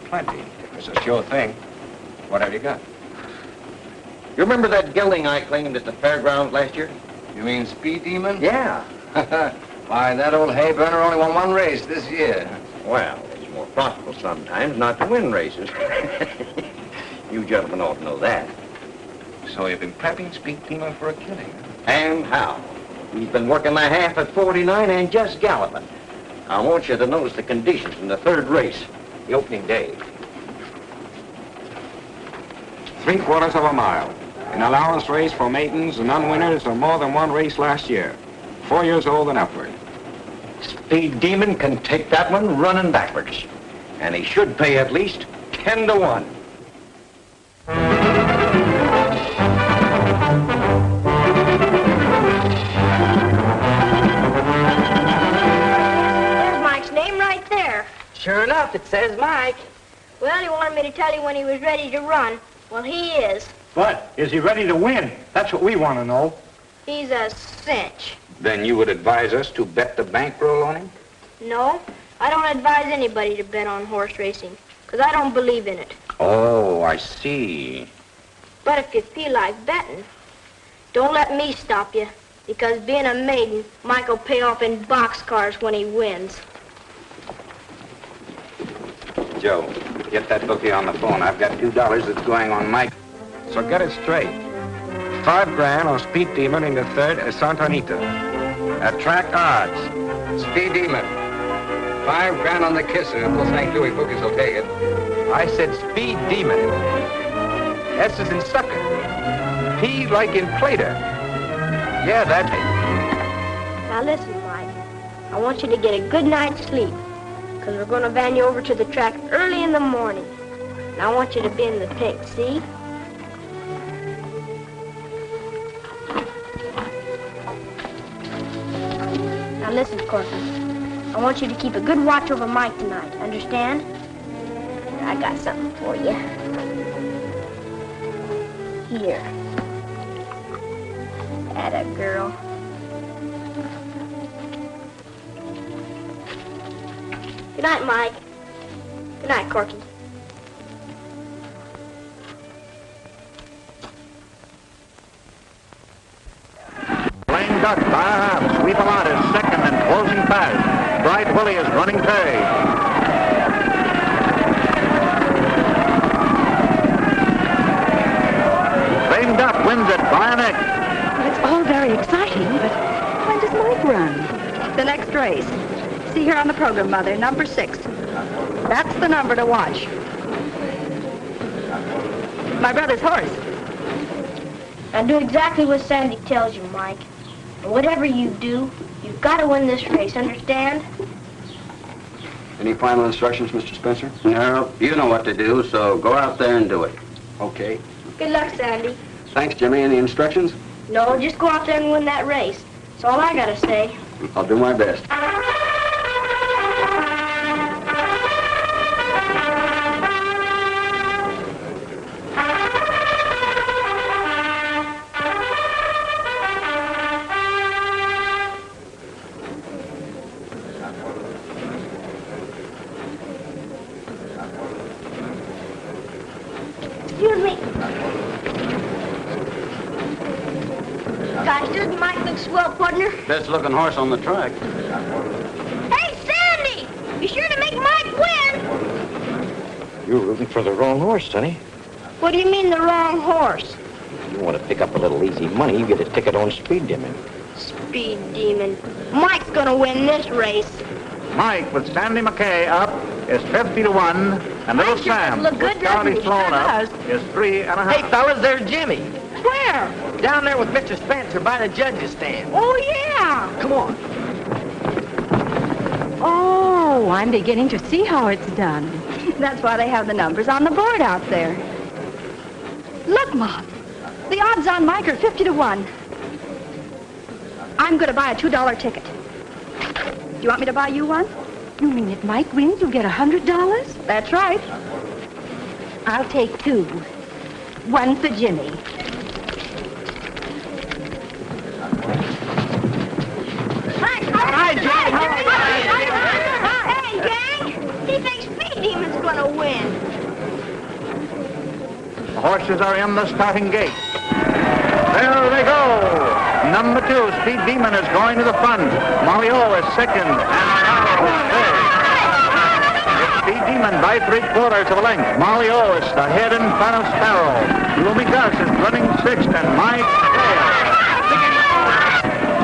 Plenty. It's a sure thing. What have you got? You remember that gelding I claimed at the fairgrounds last year? You mean Speed Demon? Yeah. Why, that old hay burner only won one race this year. Well, it's more profitable sometimes not to win races. You gentlemen ought to know that. So you've been prepping Speed Demon for a killing, huh? And how? He's been working the half at 49 and just galloping. I want you to notice the conditions in the third race, the opening day. 3/4 of a mile. An allowance race for maidens and non-winners of more than one race last year. 4 years old and upward. Speed Demon can take that one running backwards. And he should pay at least 10 to 1. There's Mike's name right there. Sure enough, it says Mike. Well, he wanted me to tell you when he was ready to run. Well, he is. But is he ready to win? That's what we want to know. He's a cinch. Then you would advise us to bet the bankroll on him? No, I don't advise anybody to bet on horse racing, because I don't believe in it. Oh, I see. But if you feel like betting, don't let me stop you, because being a maiden, Mike will pay off in boxcars when he wins. Joe, get that bookie on the phone. I've got $2 that's going on Mike. So get it straight. 5 grand on Speed Demon in the third at Santa Anita. At track odds. Speed Demon. 5 grand on the kisser if the St. Louis bookies will take it. I said speed demon. S is in sucker. P like in plater. Yeah, that's it. Now listen, Mike. I want you to get a good night's sleep, because we're going to van you over to the track early in the morning. And I want you to be in the pink, see? Now listen, Corky. I want you to keep a good watch over Mike tonight, understand? I got something for you. Here. Atta girl. Good night, Mike. Good night, Corky. Lame Duck by a half. Sweep a lot is second and closing fast. Bright Willie is running third. Lame Duck wins it by a neck. Well, it's all very exciting, but when does Mike run? The next race. See here on the program, Mother, number 6. That's the number to watch. My brother's horse. Now do exactly what Sandy tells you, Mike. And whatever you do, you've got to win this race, understand? Any final instructions, Mr. Spencer? No, you know what to do, so go out there and do it. Okay. Good luck, Sandy. Thanks, Jimmy. Any instructions? No, just go out there and win that race. That's all I got to say. I'll do my best. Excuse me. Gosh, doesn't Mike look swell, partner? Best looking horse on the track. Hey, Sandy! Be sure to make Mike win! You're rooting for the wrong horse, Sonny. What do you mean, the wrong horse? You want to pick up a little easy money, you get a ticket on Speed Demon. Speed Demon. Mike's gonna win this race. Mike with Sandy McKay up is 50 to 1, and Little Sure Sam look with good, Charlie doesn't he? Sloan Sure up does. is 3 1/2. Hey, fellas, there's Jimmy. Where? Down there with Mr. Spencer by the judge's stand. Oh, yeah. Come on. Oh, I'm beginning to see how it's done. That's why they have the numbers on the board out there. Look, Mom. The odds on Mike are 50 to 1. I'm going to buy a $2 ticket. Do you want me to buy you one? You mean if Mike wins, you'll get $100? That's right. I'll take 2. 1 for Jimmy. Hi, Jimmy. Hey, gang. He thinks Speed Demon's gonna win. The horses are in the starting gate. There they go. Number 2, Speed Demon, is going to the front. Molly O is second, and Sparrow is third. It's Speed Demon by 3/4 of a length. Molly O is ahead in front of Sparrow. Gloomy Gus is running 6th, and Mike third.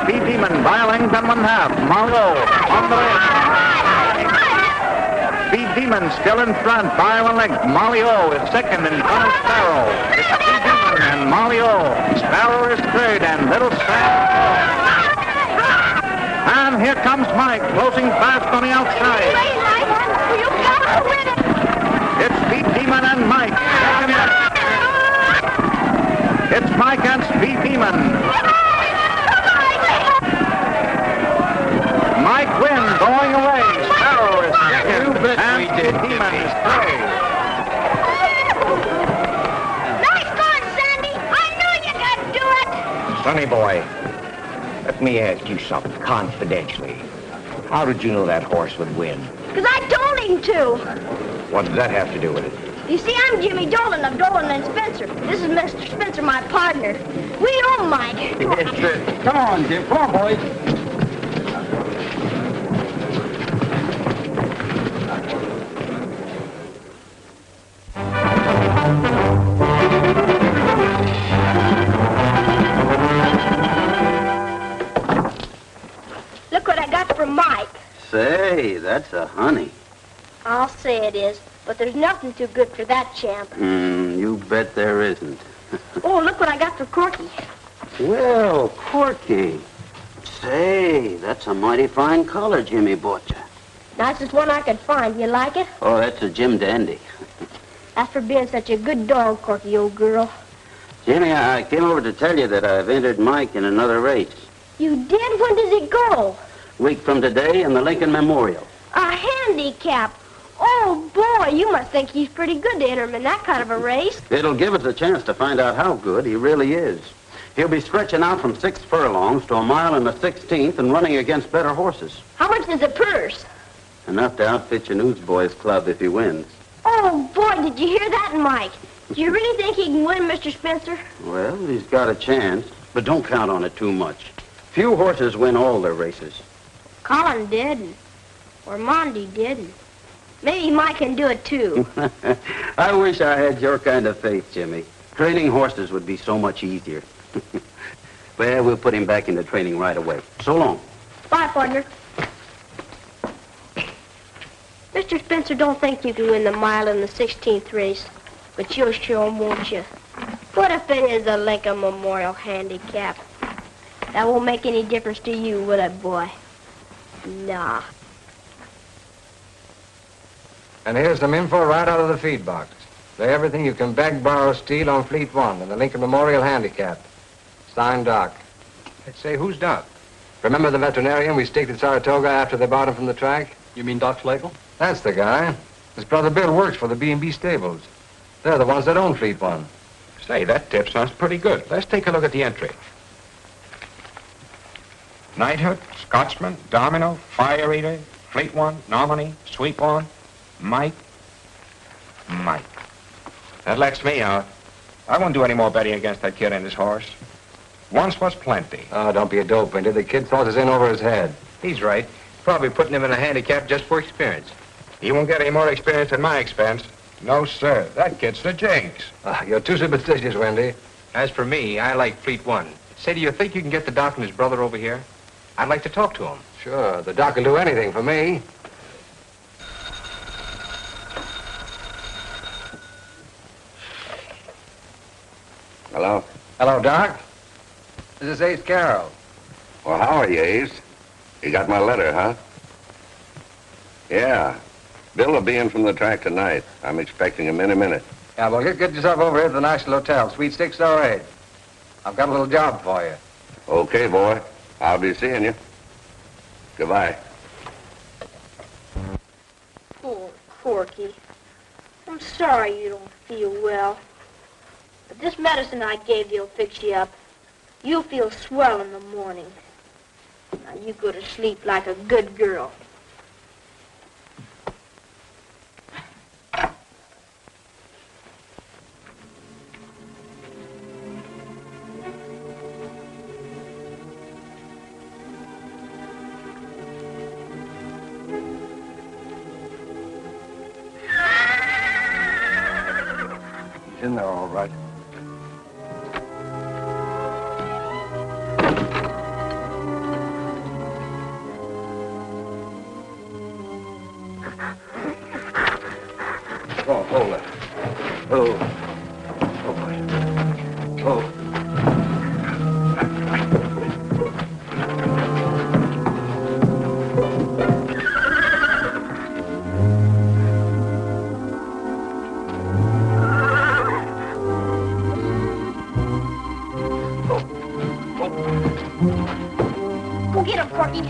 Speed Demon by a length and 1/2. Molly O on the race. Speed Demon still in front by 1 length. Molly O is second in front of Sparrow. It's Speed Demon and Molly O. Sparrow is third and Little Sam. And here comes Mike, closing fast on the outside. You gotta win it. It's Speed Demon and Mike. Second in. It's Mike and Speed Demon. Mike wins, going away. Sparrow is second, and Speed Demon is third. Nice going, Sandy. I knew you could do it. Sonny boy, let me ask you something confidentially. How did you know that horse would win? Because I told him to. What does that have to do with it? You see, I'm Jimmy Dolan of Dolan and Spencer. This is Mr. Spencer, my partner. We own Mike. Come on, Jim. Come on, boys. Look what I got from Mike. Say, that's a honey. I'll say it is. But there's nothing too good for that champ. You bet there isn't. Oh, look what I got for Corky. Well, Corky. Say, that's a mighty fine color Jimmy bought you. Nicest one I could find. You like it? Oh, that's a Jim Dandy. That's for being such a good dog, Corky, old girl. Jimmy, I came over to tell you that I've entered Mike in another race. You did? When does it go? Week from today in the Lincoln Memorial. A handicap. Oh, boy, you must think he's pretty good to enter him in that kind of a race. It'll give us a chance to find out how good he really is. He'll be stretching out from 6 furlongs to a mile and a 16th and running against better horses. How much is the purse? Enough to outfit your Newsboys Club if he wins. Oh, boy, did you hear that, Mike? Do you really think he can win, Mr. Spencer? Well, he's got a chance, but don't count on it too much. Few horses win all their races. Colin did, or Monty did. Maybe Mike can do it, too. I wish I had your kind of faith, Jimmy. Training horses would be so much easier. Well, we'll put him back into training right away. So long. Bye, partner. Mr. Spencer don't think you can win the mile in the 16th race, but you'll show him, won't you? What if it is a Lincoln Memorial handicap? That won't make any difference to you, will it, boy? Nah. And here's some info right out of the feed box. Say everything you can beg, borrow, steal on Fleet 1 and the Lincoln Memorial Handicap. Signed, Doc. I'd say, who's Doc? Remember the veterinarian we staked at Saratoga after they bought him from the track? You mean Doc Schlegel? That's the guy. His brother Bill works for the B&B stables. They're the ones that own Fleet 1. Say, that tip sounds pretty good. Let's take a look at the entry. Knighthood, Scotsman, Domino, Fire Eater, Fleet 1, Nominee, Sweep On, Mike. That lets me out. I won't do any more betting against that kid and his horse. Once was plenty. Oh, don't be a dope, Winter. The kid throws us in over his head. He's right. Probably putting him in a handicap just for experience. He won't get any more experience at my expense. No, sir. That kid's the jinx. You're too superstitious, Wendy. As for me, I like Fleet 1. Say, do you think you can get the doc and his brother over here? I'd like to talk to him. Sure. The doc will do anything for me. Hello? Hello, Doc. This is Ace Carroll. Well, how are you, Ace? You got my letter, huh? Yeah. Bill will be in from the track tonight. I'm expecting him any minute. Yeah, well, get yourself over here to the National Hotel, Suite 608. I've got a little job for you. Okay, boy. I'll be seeing you. Goodbye. Poor Corky. I'm sorry you don't feel well. But this medicine I gave you will fix you up. You'll feel swell in the morning. Now you go to sleep like a good girl. He's in there all right. Oh, hold it. Oh. Oh, boy. Oh. Go get him, Corky.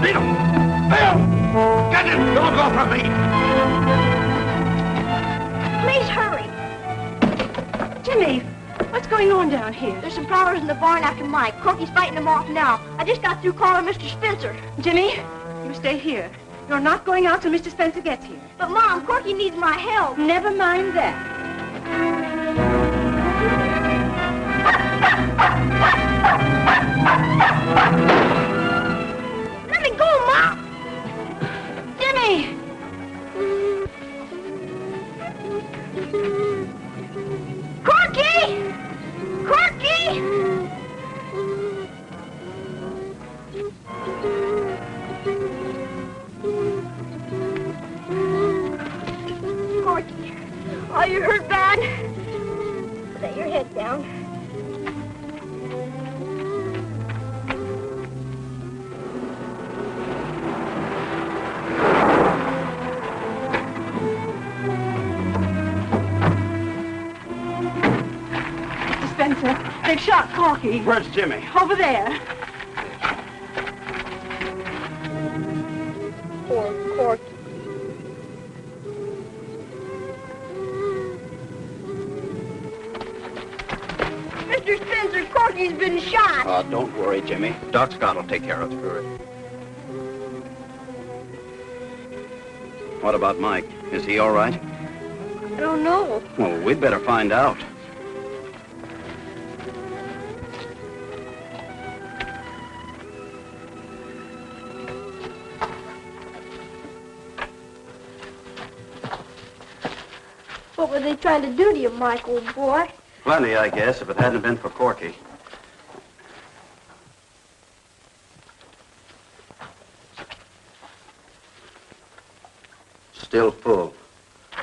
Beat him! Bill! Get him! Don't go from me! Please hurry. Jimmy, what's going on down here? There's some prowlers in the barn after Mike. Corky's fighting them off now. I just got through calling Mr. Spencer. Jimmy, you stay here. You're not going out till Mr. Spencer gets here. But, Mom, Corky needs my help. Never mind that. Let me go, Mom. Jimmy! Corky! Corky! you hurt bad? Lay your head down. Mr. Spencer, they've shot Corky. Where's Jimmy? Over there. Poor Corky. Mr. Spencer, Corky's been shot. Oh, don't worry, Jimmy. Doc Scott will take care of Stuart. What about Mike? Is he all right? I don't know. Well, we'd better find out. What were they trying to do to you, Mike, old boy? Plenty, I guess, if it hadn't been for Corky. Still full.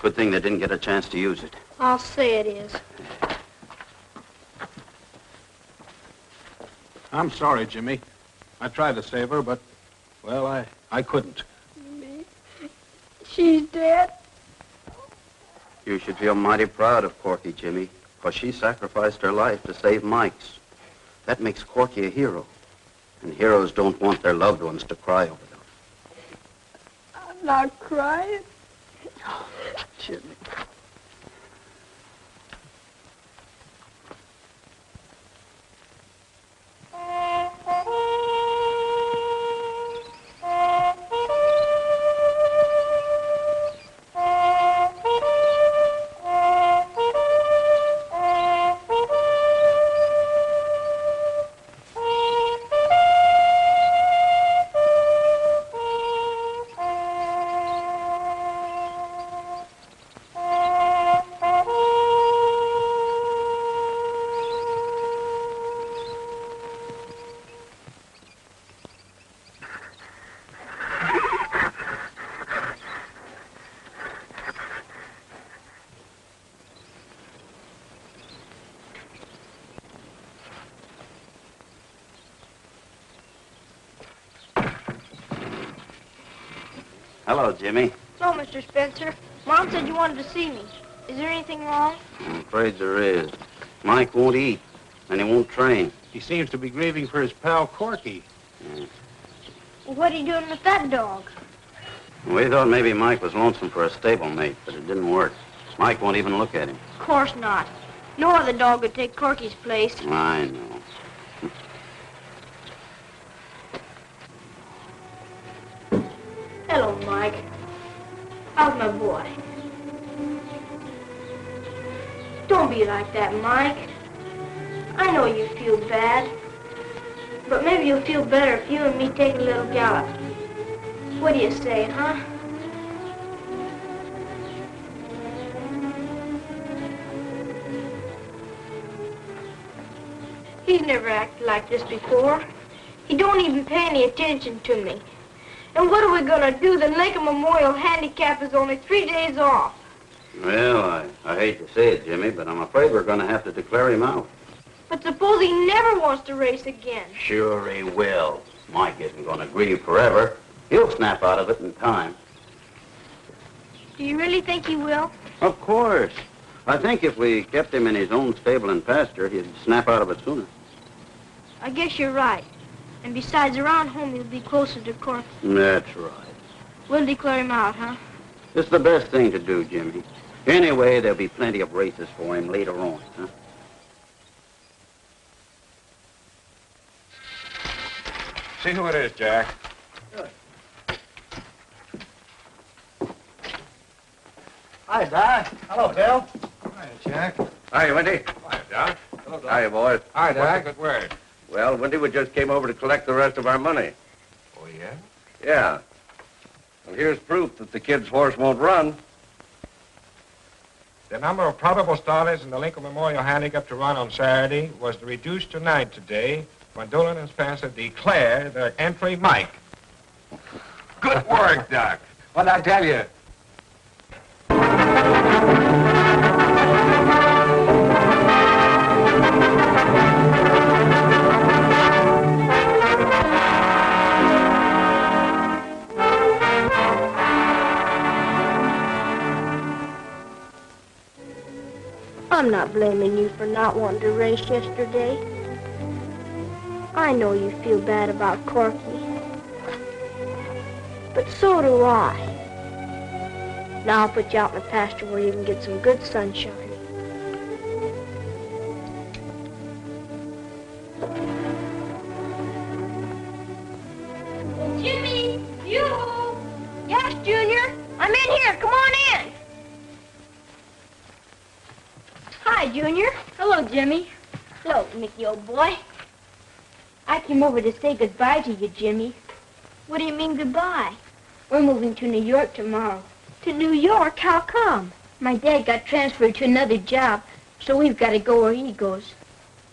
Good thing they didn't get a chance to use it. I'll say it is. I'm sorry, Jimmy. I tried to save her, but, well, I couldn't. She's dead. You should feel mighty proud of Corky, Jimmy, because she sacrificed her life to save Mike's. That makes Corky a hero. And heroes don't want their loved ones to cry over them. I'm not crying. Jimmy. Hello, Jimmy. So, Mr. Spencer, Mom said you wanted to see me. Is there anything wrong? I'm afraid there is. Mike won't eat, and he won't train. He seems to be grieving for his pal Corky. Well, what are you doing with that dog? We thought maybe Mike was lonesome for a stablemate, but it didn't work. Mike won't even look at him. Of course not. No other dog would take Corky's place. I know. Hello, Mike. How's my boy? Don't be like that, Mike. I know you feel bad, but maybe you'll feel better if you and me take a little gallop. What do you say, huh? He's never acted like this before. He don't even pay any attention to me. And what are we gonna do? The Lincoln Memorial Handicap is only 3 days off. Well, I hate to say it, Jimmy, but I'm afraid we're going to have to declare him out. But suppose he never wants to race again. Sure he will. Mike isn't going to grieve forever. He'll snap out of it in time. Do you really think he will? Of course. I think if we kept him in his own stable and pasture, he'd snap out of it sooner. I guess you're right. And besides, around home he'll be closer to Corky. That's right. We'll declare him out, huh? It's the best thing to do, Jimmy. Anyway, there'll be plenty of races for him later on, huh? See who it is, Jack. Hi, Doc. Hello, Bill. Hi, Jack. Hi, Wendy. Hi, Doc. Hello, Doc. Hiya, boys. Hi, Doc. What's a good word? Well, Wendy, we just came over to collect the rest of our money. Oh, yeah? Yeah. Well, here's proof that the kid's horse won't run. The number of probable starters in the Lincoln Memorial Handicap to run on Saturday was reduced to 9 today when Dolan and Spencer declared their entry Mike. Good work, Doc. What'd I tell you? I'm not blaming you for not wanting to race yesterday. I know you feel bad about Corky. But so do I. Now I'll put you out in the pasture where you can get some good sunshine. Jimmy, you! Yes, Junior. I'm in here. Come on in. Hi, Junior. Hello, Jimmy. Hello, Mickey, old boy. I came over to say goodbye to you, Jimmy. What do you mean goodbye? We're moving to New York tomorrow. To New York? How come? My dad got transferred to another job, so we've got to go where he goes.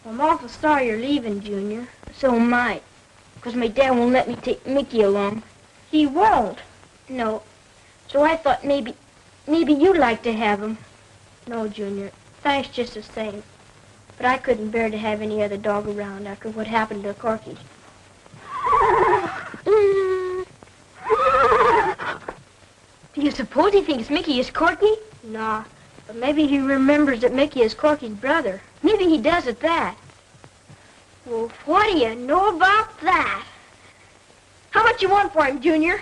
I'm awful sorry you're leaving, Junior. So am I, because my dad won't let me take Mickey along. He won't? No. So I thought maybe you'd like to have him. No, Junior. Thanks just the same. But I couldn't bear to have any other dog around after what happened to Corky. Do you suppose he thinks Mickey is Corky? Nah, but maybe he remembers that Mickey is Corky's brother. Maybe he does at that. Well, what do you know about that? How much you want for him, Junior?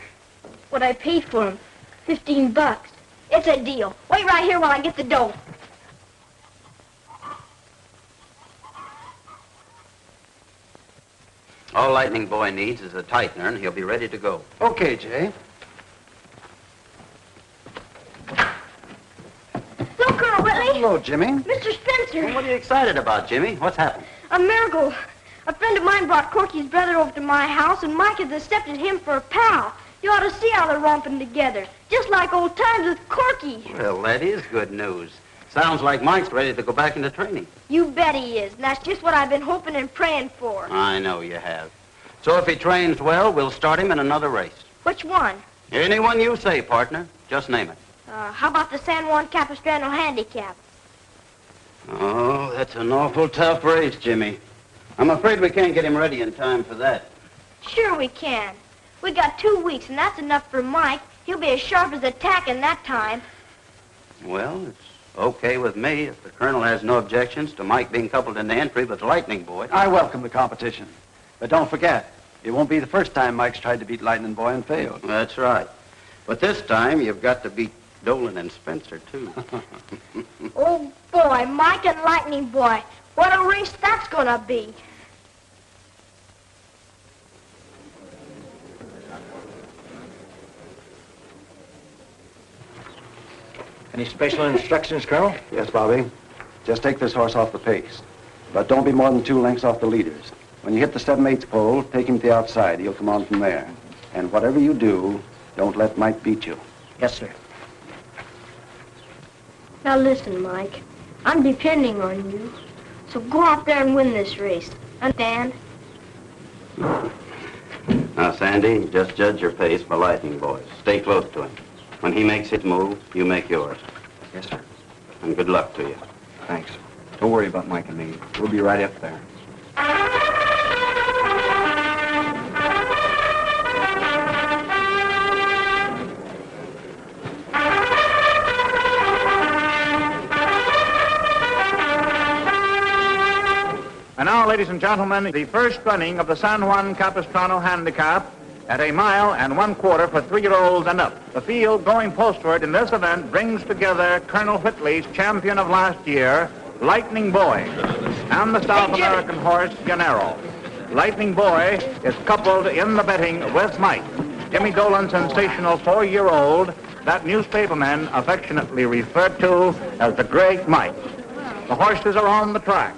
What I paid for him, $15. It's a deal. Wait right here while I get the dough. All Lightning Boy needs is a tightener, and he'll be ready to go. Okay, Jay. Hello, Colonel Whiteny. Hello, Jimmy. Mr. Spencer. What are you excited about, Jimmy? What's happened? A miracle. A friend of mine brought Corky's brother over to my house, and Mike has accepted him for a pal. You ought to see how they're romping together. Just like old times with Corky. Well, that is good news. Sounds like Mike's ready to go back into training. You bet he is, and that's just what I've been hoping and praying for. I know you have. So if he trains well, we'll start him in another race. Which one? Any one you say, partner. Just name it. How about the San Juan Capistrano Handicap? Oh, that's an awful tough race, Jimmy. I'm afraid we can't get him ready in time for that. Sure we can. We got 2 weeks, and that's enough for Mike. He'll be as sharp as a tack in that time. Well, it's okay with me if the Colonel has no objections to Mike being coupled in the entry with the Lightning Boy. I welcome the competition. But don't forget, it won't be the first time Mike's tried to beat Lightning Boy and failed. That's right. But this time, you've got to beat Dolan and Spencer, too. Oh, boy, Mike and Lightning Boy. What a race that's gonna be. Any special instructions, Colonel? Yes, Bobby. Just take this horse off the pace. But don't be more than 2 lengths off the leaders. When you hit the 7/8 pole, take him to the outside. He'll come on from there. And whatever you do, don't let Mike beat you. Yes, sir. Now listen, Mike. I'm depending on you. So go out there and win this race. Understand? Now, Sandy, just judge your pace by Lightning Boy. Stay close to him. When he makes his move, you make yours. Yes, sir. And good luck to you. Thanks. Don't worry about Mike and me. We'll be right up there. And now, ladies and gentlemen, the first running of the San Juan Capistrano Handicap at 1 1/4 for 3-year-olds and up. The field going postward in this event brings together Colonel Whitley's champion of last year, Lightning Boy, and the South American horse, Llanero. Lightning Boy is coupled in the betting with Mike, Jimmy Dolan's sensational 4-year-old that newspapermen affectionately referred to as the Great Mike. The horses are on the track.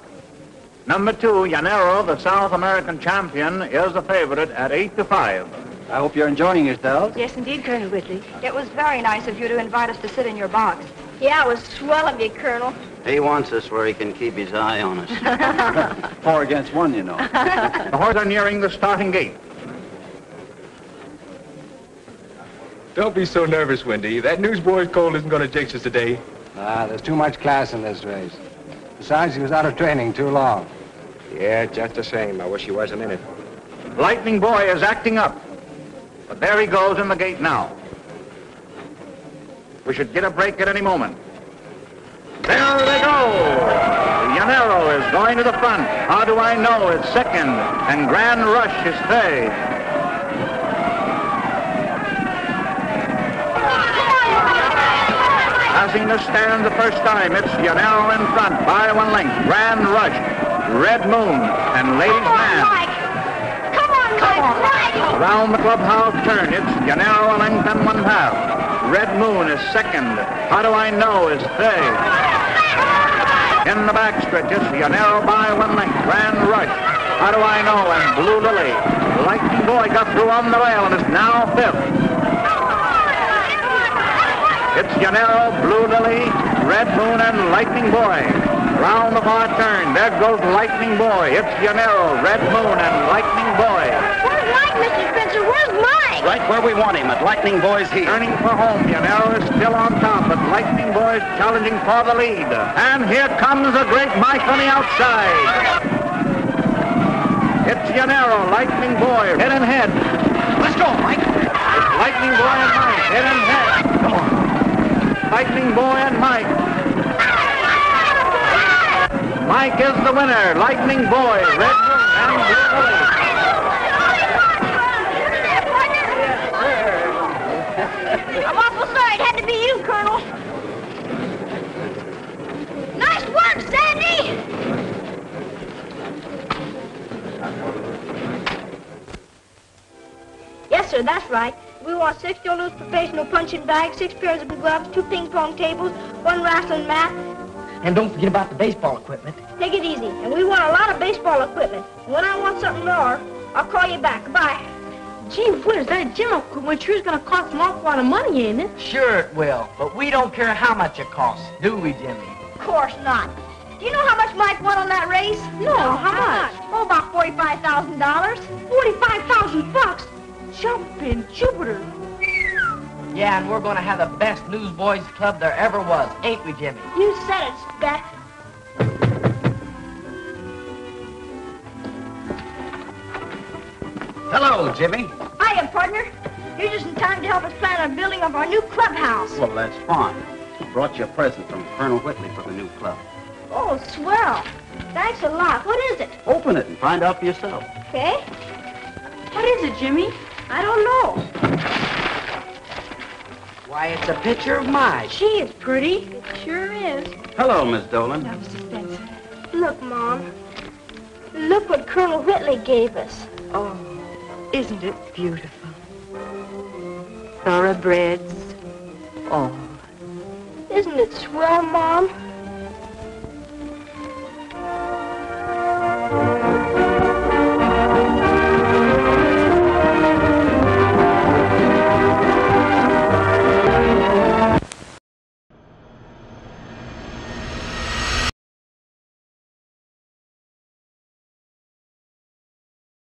Number 2, Llanero, the South American champion, is the favorite at 8-5. I hope you're enjoying yourselves. Yes, indeed, Colonel Whitley. It was very nice of you to invite us to sit in your box. Yeah, it was swell of you, Colonel. He wants us where he can keep his eye on us. 4 against 1, you know. The horses are nearing the starting gate. Don't be so nervous, Wendy. That newsboy's cold isn't going to jinx us today. There's too much class in this race. Besides, he was out of training too long. Yeah, just the same. I wish he wasn't in it. Lightning Boy is acting up. But there he goes in the gate now. We should get a break at any moment. There they go. Llanero is going to the front. How Do I Know is second, and Grand Rush is third. Passing the stand the first time, it's Llanero in front by 1 length. Grand Rush, Red Moon, and Ladies Man. Come on, Mike! Around the clubhouse turn, it's Llanero a length and 1/2. Red Moon is second. How Do I Know is third. In the backstretch, it's Llanero by 1 length. Grand Rush, How Do I Know, and Blue Lily. Lightning Boy got through on the rail and is now 5th. It's Llanero, Blue Lily, Red Moon, and Lightning Boy. Round the far turn, there goes Lightning Boy. It's Llanero, Red Moon, and Lightning Boy. Where's Mike, Mr. Spencer? Where's Mike? Right where we want him, at Lightning Boy's heel. Turning for home, Llanero is still on top, but Lightning Boy is challenging for the lead. And here comes the great Mike on the outside. It's Llanero, Lightning Boy, head and head. Let's go, Mike. It's Lightning Boy and Mike, head and head. Come on. Lightning Boy and Mike. Mike is the winner. Lightning Boy, Red Moon, and Blue Lily. I'm awful sorry. It had to be you, Colonel. Nice work, Sandy! Yes, sir, that's right. We want 6 loose professional punching bags, 6 pairs of gloves, 2 ping-pong tables, 1 wrestling mat. And don't forget about the baseball equipment. Take it easy. And we want a lot of baseball equipment. When I want something more, I'll call you back. Goodbye. Gee whiz, that gym equipment sure's gonna cost an awful lot of money, ain't it? Sure it will, but we don't care how much it costs, do we, Jimmy? Of course not. Do you know how much Mike won on that race? No, how much? Oh, about $45,000. 45,000 bucks? Jumping Jupiter. Yeah, and we're gonna have the best newsboys club there ever was, ain't we, Jimmy? You said it, Speck. Hello, Jimmy. Hiya, partner. You're just in time to help us plan our building of our new clubhouse. Well, that's fine. I brought you a present from Colonel Whiteny for the new club. Oh, swell. Thanks a lot. What is it? Open it and find out for yourself. Okay. What is it, Jimmy? I don't know. Why, it's a picture of Mike. Gee, it's pretty. It sure is. Hello, Miss Dolan. Now, Mr. Spencer. Look, Mom. Look what Colonel Whitely gave us. Oh, isn't it beautiful? Thoroughbreds. Oh. Isn't it swell, Mom?